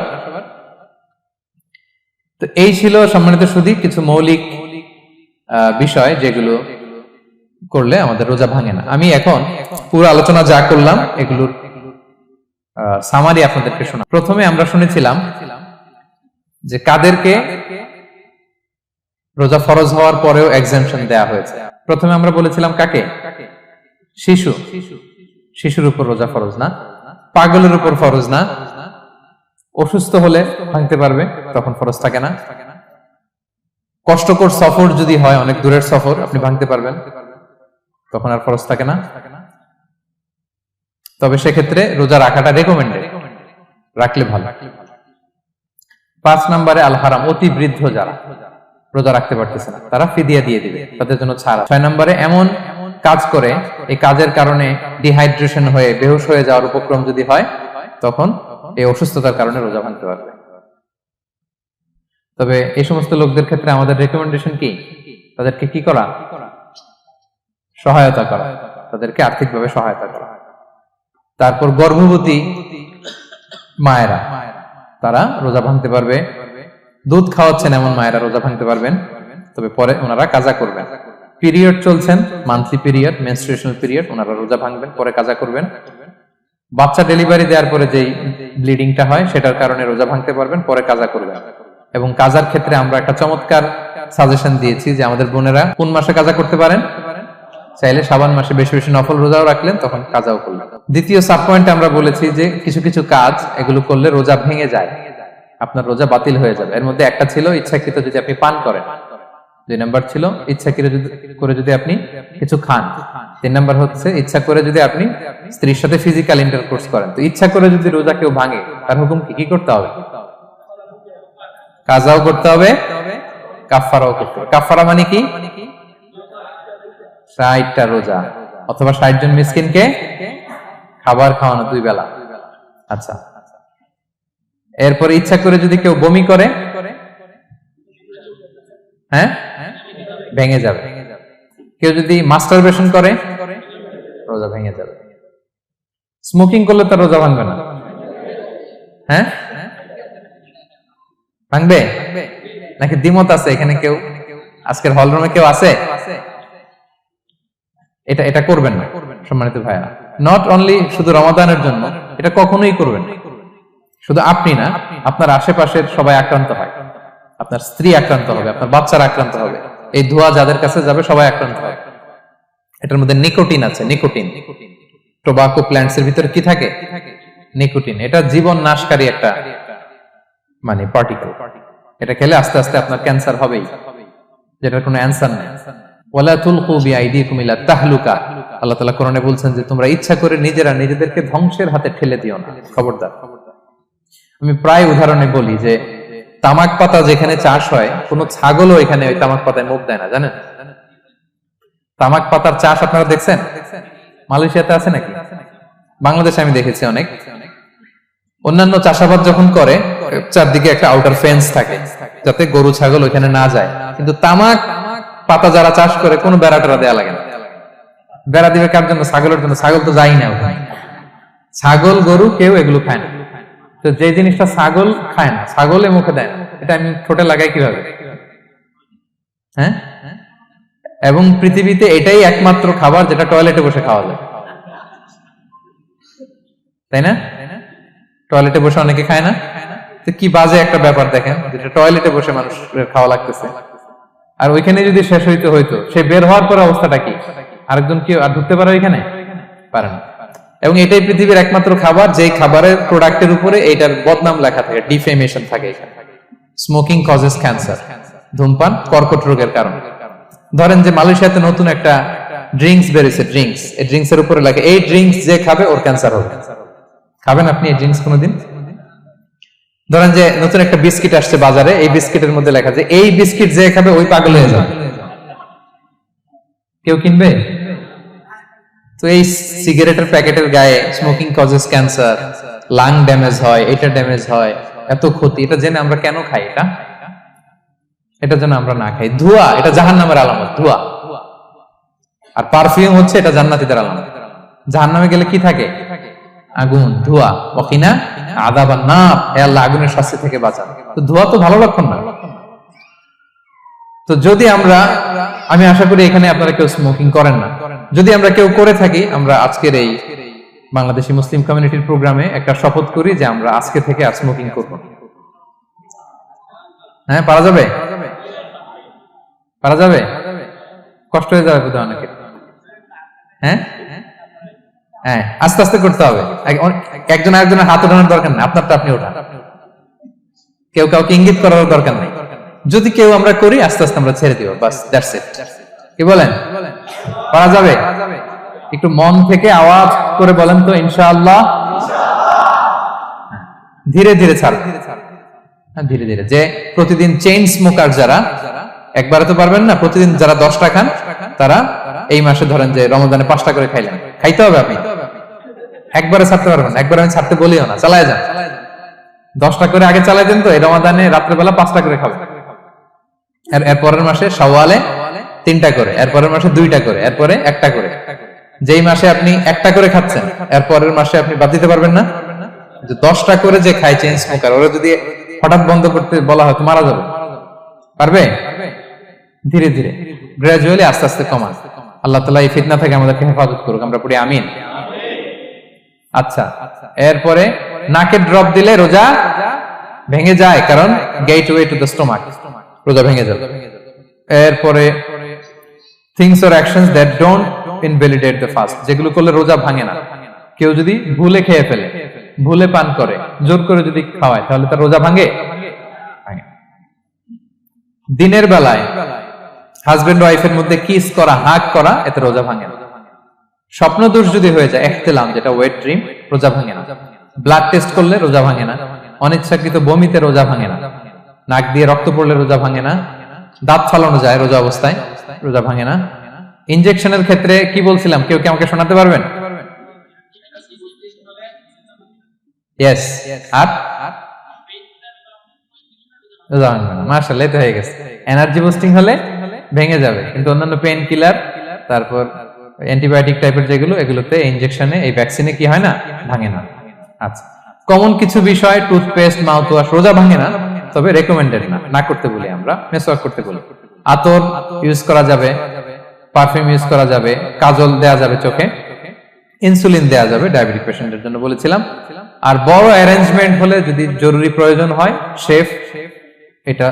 তো এই ছিল সম্মানিত সুধী কিছু মৌলিক বিষয় যেগুলো করলে আমাদের রোজা ভাঙে না। আমি এখন পুরো আলোচনা যা করলাম এগুলোর সামারি আপনাদেরকে শোনা। প্রথমে আমরা শুনেছিলাম যে কাদেরকে রোজা ফরজ হওয়ার পরেও এক্সাম্পশন দেয়া হয়েছে। প্রথমে আমরা বলেছিলাম কাকে? শিশু, শিশুর উপর রোজা ফরজ না, পাগলের উপর ফরজ না, অসুস্থ হলে ভাঙতে পারবে, তখন ফরজ থাকে না, কষ্টকর সফর যদি হয়, অনেক দূরের সফর, আপনি ভাঙতে পারবেন, তখন আর ফরজ থাকে না। তবে সেক্ষেত্রে রোজা রাখাটা রেকমেন্ডেড, রাখলে ভালো। 5 নম্বরে আল হারাম, অতি বৃদ্ধ যারা রোজা রাখতে পারতেছে না তারা ফিদিয়া দিয়ে দিবে, তাদের জন্য ছাড়। 6 নম্বরে এমন কাজ করে এই কাজের কারণে ডিহাইড্রেশন হয়ে বেহুশ হয়ে যাওয়ার উপক্রম যদি হয়, তখন এই অসুস্থতার কারণে রোজা ভাঙতে পারবে। তবে এই সমস্ত লোকদের ক্ষেত্রে আমাদের রেকমেন্ডেশন কি? তাদেরকে কি করা? সহায়তা করা, তাদেরকে আর্থিকভাবে সহায়তা করা। তারপর গর্ভবতী মায়েরা, তারা রোজা ভাঙতে পারবে। দুধ খাওয়াচ্ছেন এমন মায়েরা রোজা ভাঙতে পারবেন, তবে পরে ওনারা কাজা করবেন। পিরিয়ড চলছেন, মান্থলি পিরিয়ড, মেনস্ট্রুয়েশনাল পিরিয়ড, ওনারা রোজা ভাঙবেন, পরে কাজা করবেন। বাচ্চা ডেলিভারি দেওয়ার পরে যেই ব্লিডিংটা হয় সেটার কারণে রোজা ভাঙতে পারবেন, পরে কাজা করবেন। এবং কাজার ক্ষেত্রে আমরা একটা চমৎকার সাজেশন দিয়েছি যে আমাদের বোনেরা কোন মাসে কাজা করতে পারেন? চাইলে শাবান মাসে বেশি বেশি নফল রোজাও রাখলেন, তখন কাজাও করলেন। দ্বিতীয় সাব পয়েন্টে আমরা বলেছি যে কিছু কিছু কাজ এগুলো করলে রোজা ভেঙে যায়, আপনার রোজা বাতিল হয়ে যাবে। এর মধ্যে একটা ছিল ইচ্ছাকৃত যদি আপনি পান করেন, 2 নাম্বার ছিল ইচ্ছাকৃত করে যদি আপনি কিছু খান, 3 নাম্বার হচ্ছে ইচ্ছা করে যদি আপনি স্ত্রীর সাথে ফিজিক্যাল ইন্টারকোর্স করেন। তো ইচ্ছা করে যদি রোজা কেউ ভাঙে, তার হুকুম কি করতে হবে? কাজাও করতে হবে, কাফফারাও করতে হবে। কাফফারা মানে কি? 60টা রোজা অথবা 60 জন মিসকিনকে খাবার খাওয়ানো 2 বেলা। আচ্ছা, এরপরে ইচ্ছা করে যদি কেউ বমি করে, হ্যাঁ, ভেঙে যাবে। কেউ যদি মাস্টারবেশন করে, রোজা ভেঙে যাবে। স্মোকিং করলে তার রোজা ভাঙবে না, হ্যাঁ, ভাঙবে নাকি? দ্বিমত আছে এখানে কেউ? আজকের হল রুমে কেউ আছে? এটা করবেন না সম্মানিত ভাইরা। নট অনলি শুধু রমাদানের জন্য, এটা কখনোই করবেন না। শুধু আপনি না, আপনার আশেপাশের সবাই আক্রান্ত হয়, আপনার স্ত্রী আক্রান্ত হবে, আপনার বাচ্চারা আক্রান্ত হবে, এই ধোঁয়া যাদের কাছে যাবে সবাই আক্রান্ত হবে। এটার মধ্যে নিকোটিন আছে, নিকোটিন। টোবাকো প্ল্যান্টস এর ভিতরে কি থাকে? নিকোটিন। এটা জীবন নাশকারী একটা মানে পার্টিকেল। এটা খেলে আস্তে আস্তে আপনার ক্যান্সার হবেই, যেটার কোনো অ্যানসার নেই। ওয়ালা তুলকু বিআইদিকুম ইলা তাহলুকা, আল্লাহ তাআলা কোরআনে বলছেন যে তোমরা ইচ্ছা করে নিজেরা নিজেদেরকে ধ্বংসের হাতে ঠেলে দিও না, খবরদার। আমি প্রায় উদাহরণে বলি যে তামাক পাতা যেখানে চাষ হয়, কোন ছাগলও এখানে ওই তামাক পাতায় মুখ দেয় না, জানেন? তামাক পাতার চাষ আপনারা দেখছেন? মালয়েশিয়াতে আছে নাকি? বাংলাদেশে আমি দেখেছি অনেক। অন্যান্য চাষাবাদ যখন করে, চারদিকে একটা আউটার ফেন্স থাকে যাতে গরু ছাগল ওইখানে না যায়, কিন্তু তামাক পাতা যারা চাষ করে কোনো বেড়া টেরা দেয়া লাগে না। বেড়া দিবে কার জন্য? ছাগলের জন্য। ছাগল তো যাই না ওখানে। ছাগল গরু কেউ এগুলো খায় না। তো যে জিনিসটা ছাগল খায় না, ছাগলে মুখে দেয় না, এটা আমি ঠোঁটে লাগাই কিভাবে? হ্যাঁ, এবং পৃথিবীতে এটাই একমাত্র খাবার যেটা টয়লেটে বসে খাওয়া যায়, তাই না? টয়লেটে বসে অনেকে খায় না। তো কি বাজে একটা ব্যাপার দেখেন, যেটা টয়লেটে বসে মানুষের খাওয়া লাগতেছে, আর ওইখানে যদি শেষ হইতো সে বের হওয়ার পর অবস্থাটা কি? আরেকজন কি আর ঢুকতে পারে ওইখানে? পারে না। এবং এটাই পৃথিবীর একমাত্র খাবার যেই খাবারের প্রোডাক্টের উপরে এইটার বদনাম লেখা থাকে, ডিফেমেশন থাকে। স্মোকিং কজেস ক্যান্সার, ধূমপান কর্কট রোগের কারণ। ধরেন যে মালয়েশিয়াতে নতুন একটা ড্রিঙ্কস বেরিয়েছে, ড্রিঙ্কস, এই ড্রিঙ্কস এর উপরে লেখা এই ড্রিঙ্কস যে খাবে ওর ক্যান্সার হবে। খাবেন আপনি এই ড্রিঙ্কস কোনোদিন? ধরেন যে নতুন একটা বিস্কিট আসছে বাজারে, এই বিস্কিটের মধ্যে লেখা যে এই বিস্কিট যে খাবে ওই পাগল হয়ে যাবে। কেউ কিনবে? তো এই সিগারেটের প্যাকেটের গায়ে smoking causes cancer, lung damage হয়, এটা ড্যামেজ হয়, এত ক্ষতি, এটা জেনে আমরা কেন খাই? এটা যেন আমরা না খাই। ধোঁয়া, এটা জাহান্নামের আলামত, ধোঁয়া। আর পারফিউম হচ্ছে এটা জান্নাতীদের আলামত। জাহান্নামে গেলে কি থাকে? আগুন, ধোঁয়া। ওয়াকিনা আযাবান নার, হে আল্লাহ আগুনের শাস্তি থেকে বাঁচান। তো ধোঁয়া তো ভালো লক্ষণ না। তো যদি আমি আশা করি এখানে আপনারা কেউ স্মোকিং করেন না, যদি আমরা কেউ করে থাকি, আমরা আজকের এই বাংলাদেশি মুসলিম কমিউনিটির প্রোগ্রামে একটা শপথ করি যে আমরা আজকে থেকে আর স্মোকিং করব না। হ্যাঁ, পারা যাবে? পারা যাবে? কষ্ট হয়ে যাবে বোধহয় অনেকের। হ্যাঁ হ্যাঁ, আস্তে আস্তে করতে হবে। একজন আরেকজনের হাত ওঠানোর দরকার নেই, আপনারটা আপনি ওঠান। কেউ কাউকে ইঙ্গিত করার দরকার নেই। যদি কেউ আমরা করি, আস্তে আস্তে আমরা ছেড়ে দিব, বাস, দ্যাটস ইট। কি বলেন? পারা যাবে? একটু মন থেকে আওয়াজ করে বলেন তো, ইনশাআল্লাহ। ধীরে ধীরে ছাড়, ধীরে ধীরে। যে প্রতিদিন চেইন স্মোকার যারা, একবারে তো পারবেন না, প্রতিদিন যারা 10টা খান, তারা এই মাসে ধরেন যে রমজানে 5টা করে খাইলেন, খাইতে হবে আপনি। একবারে ছাড়তে পারবেন না, একবারে আমি ছাড়তে বলিও না, চালায় যান। 10টা করে আগে চালাই দেন, তো এই রমাদানে রাত্রেবেলা 5টা করে খাবেন। এরপরের মাসে শাওয়ালে 3টা করে, এরপরের মাসে 2টা করে, এরপরে 1টা করে। যেই মাসে আপনি 1টা করে খাচ্ছেন, এরপরের মাসে আপনি বাদ দিতে পারবেন না। যে 10টা করে যে খায় চেইন স্মোকার, ওরা যদি হঠাৎ বন্ধ করতে বলা হয় তো মারা যাবে। পারবে? ধীরে ধীরে, গ্রাজুয়ালি, আস্তে আস্তে কমান। আল্লাহ তাআলা এই ফিতনা থেকে আমাদেরকে হেফাজত করুক, আমরা পড়ি আমিন। আচ্ছা, এরপরে নাকে ড্রপ দিলে রোজা ভেঙে যায়, কারণ গেটওয়ে টু দ্য স্টোমাক, রোজা ভেঙে যাবে। এরপরে things or actions that don't invalidate the fast, যেগুলো করলে রোজা ভাঙে না। কেউ যদি ভুলে খেয়ে ফেলে, ভুলে পান করে, জোর করে যদি খাওয়ায়, তাহলে তার রোজা ভাঙে? দিনের বেলায় হাজবেন্ড ওয়াইফের মধ্যে কিস করা, হাগ করা, এতে রোজা ভাঙে না। স্বপ্ন দোষ যদি হয়ে যায়, ইহতিলাম, যেটা ওয়েট ড্রিম, রোজা ভাঙে না। ব্লাড টেস্ট করলে রোজা ভাঙে না। অনিচ্ছাকৃত বমিতে রোজা ভাঙে না। নাক দিয়ে রক্ত পড়লে রোজা ভাঙে না। দাঁত ফালানো যায় রোজা অবস্থায়, রোজা ভাঙে না। ইনজেকশনের ক্ষেত্রে কি বলছিলাম, কেউ কি আমাকে শোনাতে পারবেন? ইয়েস। আর রোজা ভাঙবে না। মাশাআল্লাহ, এটা হয়ে গেছে। এনার্জি বুস্টিং হলে ভেঙে যাবে, কিন্তু অন্যান্য পেইন কিলার, তারপর অ্যান্টিবায়োটিক টাইপের যেগুলো, এগুলোতে, ইনজেকশনে, এই ভ্যাকসিনে কি হয় না, ভাঙে না। আচ্ছা, কমন কিছু বিষয়, টুথপেস্ট, মাউথ ওয়াশ, রোজা ভাঙে না, তবে রেকমেন্ডেড না, না করতে বলি আমরা। মেসওয়াক করতে বলি। আতর ইউজ করা যাবে, পারফিউম ইউজ করা যাবে, কাজল দেয়া যাবে চোখে, ইনসুলিন দেয়া যাবে ডায়াবেটিক পেশেন্টের জন্য বলেছিলাম। আর বড় অ্যারেঞ্জমেন্ট হলে, যদি জরুরি প্রয়োজন হয়, শেফ এটা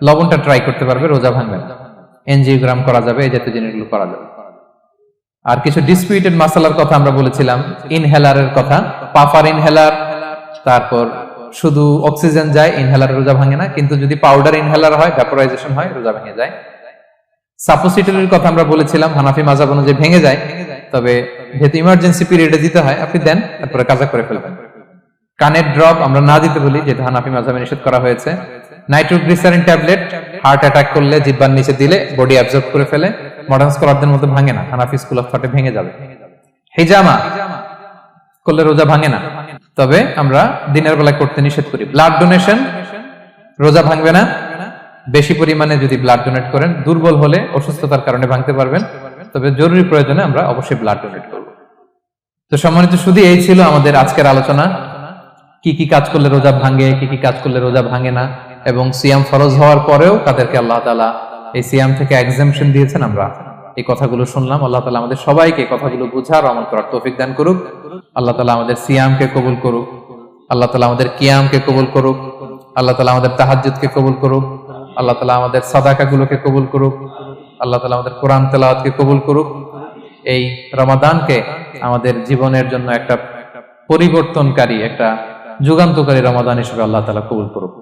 লবণটা ট্রাই করতে পারবে, রোজা ভাঙবে না। এনজিওগ্রাম করা যাবে, এই জাতীয় জিনিসগুলো করা যাবে। আর কিছু ডিসপিউটেড মাসালার কথা আমরা বলেছিলাম, ইনহেলারের কথা, পাফার ইনহেলার, তারপর শুধু অক্সিজেন যায়, ইনহেলার রোজা ভাঙে না, কিন্তু যদি পাউডার ইনহেলার হয়, ভ্যাপোরাইজেশন হয়, রোজা ভেঙে যায়। সাপোসিটরির কথা আমরা বলেছিলাম, হানাফি মাযহাব অনুযায়ী ভেঙে যায়, তবে যেহেতু ইমার্জেন্সি পিরিয়ডে দিতে হয়, আপনি দেন, তারপরে কাজা করে ফেলবেন। কানের ড্রপ আমরা না দিতে বলি, যেটা হানাফি মাযহাবে নিষেধ করা হয়েছে। নাইট্রোগ্লিসারিন ট্যাবলেট হার্ট অ্যাটাক করলে জিহ্বার নিচে দিলে বডি অ্যাবজর্ব করে ফেলে, মডার্ন স্কলারদের মতো ভাঙে না, হানাফি স্কুল অফ থটে ভেঙে যাবে। হিজামা করলে রোজা ভাঙে না, তবে আমরা দিনের বেলা করতে নিষেধ করি। ব্লাড ডোনেশন, রোজা ভাঙবে না। বেশি পরিমাণে যদি ব্লাড ডোনেট করেন, দুর্বল হলে, অসুস্থতার কারণে ভাঙতে পারবেন, তবে জরুরি প্রয়োজনে আমরা অবশ্যই ব্লাড ডোনেট করব। তো সম্মানিত সুধী, এই ছিল আমাদের আজকের আলোচনা। কি কি কাজ করলে রোজা ভাঙে, কি কি কাজ করলে রোজা ভাঙে না, এবং সিয়াম ফরজ হওয়ার পরেও তাদেরকে আল্লাহ তাআলা এই সিয়াম থেকে এক্সাম্পশন দিয়েছেন। আমরা এই কথাগুলো শুনলাম। আল্লাহ তাআলা আমাদের সবাইকে কথাগুলো বুঝার, আমল করার তৌফিক দান করুক। আল্লাহ তাআলা আমাদের সিয়ামকে কবুল করুক। আল্লাহ তাআলা আমাদের কিয়ামকে কবুল করুক। আল্লাহ তাআলা আমাদের তাহাজ্জুদকে কবুল করুক। আল্লাহ তাআলা আমাদের সাদাকাগুলোকে কবুল করুক। আল্লাহ তাআলা আমাদের কোরআন তেলাওয়াতকে কবুল করুক। এই রমাদানকে আমাদের জীবনের জন্য একটা পরিবর্তনকারী, একটা যুগান্তকারী রমাদান হিসেবে আল্লাহ তাআলা কবুল করুক।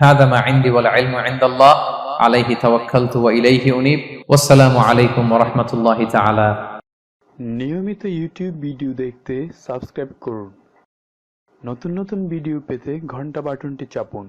হাদা মা ইনদি ওয়াল ইলমু ইনদাল্লাহ আলাইহি তাওয়াক্কালতু ওয়া ইলাইহি উনীব। ওয়াসসালামু আলাইকুম ওয়া রাহমাতুল্লাহি তাআলা। নিয়মিত ইউটিউব ভিডিও দেখতে সাবস্ক্রাইব করুন। নতুন নতুন ভিডিও পেতে ঘন্টা বাটনটি চাপুন।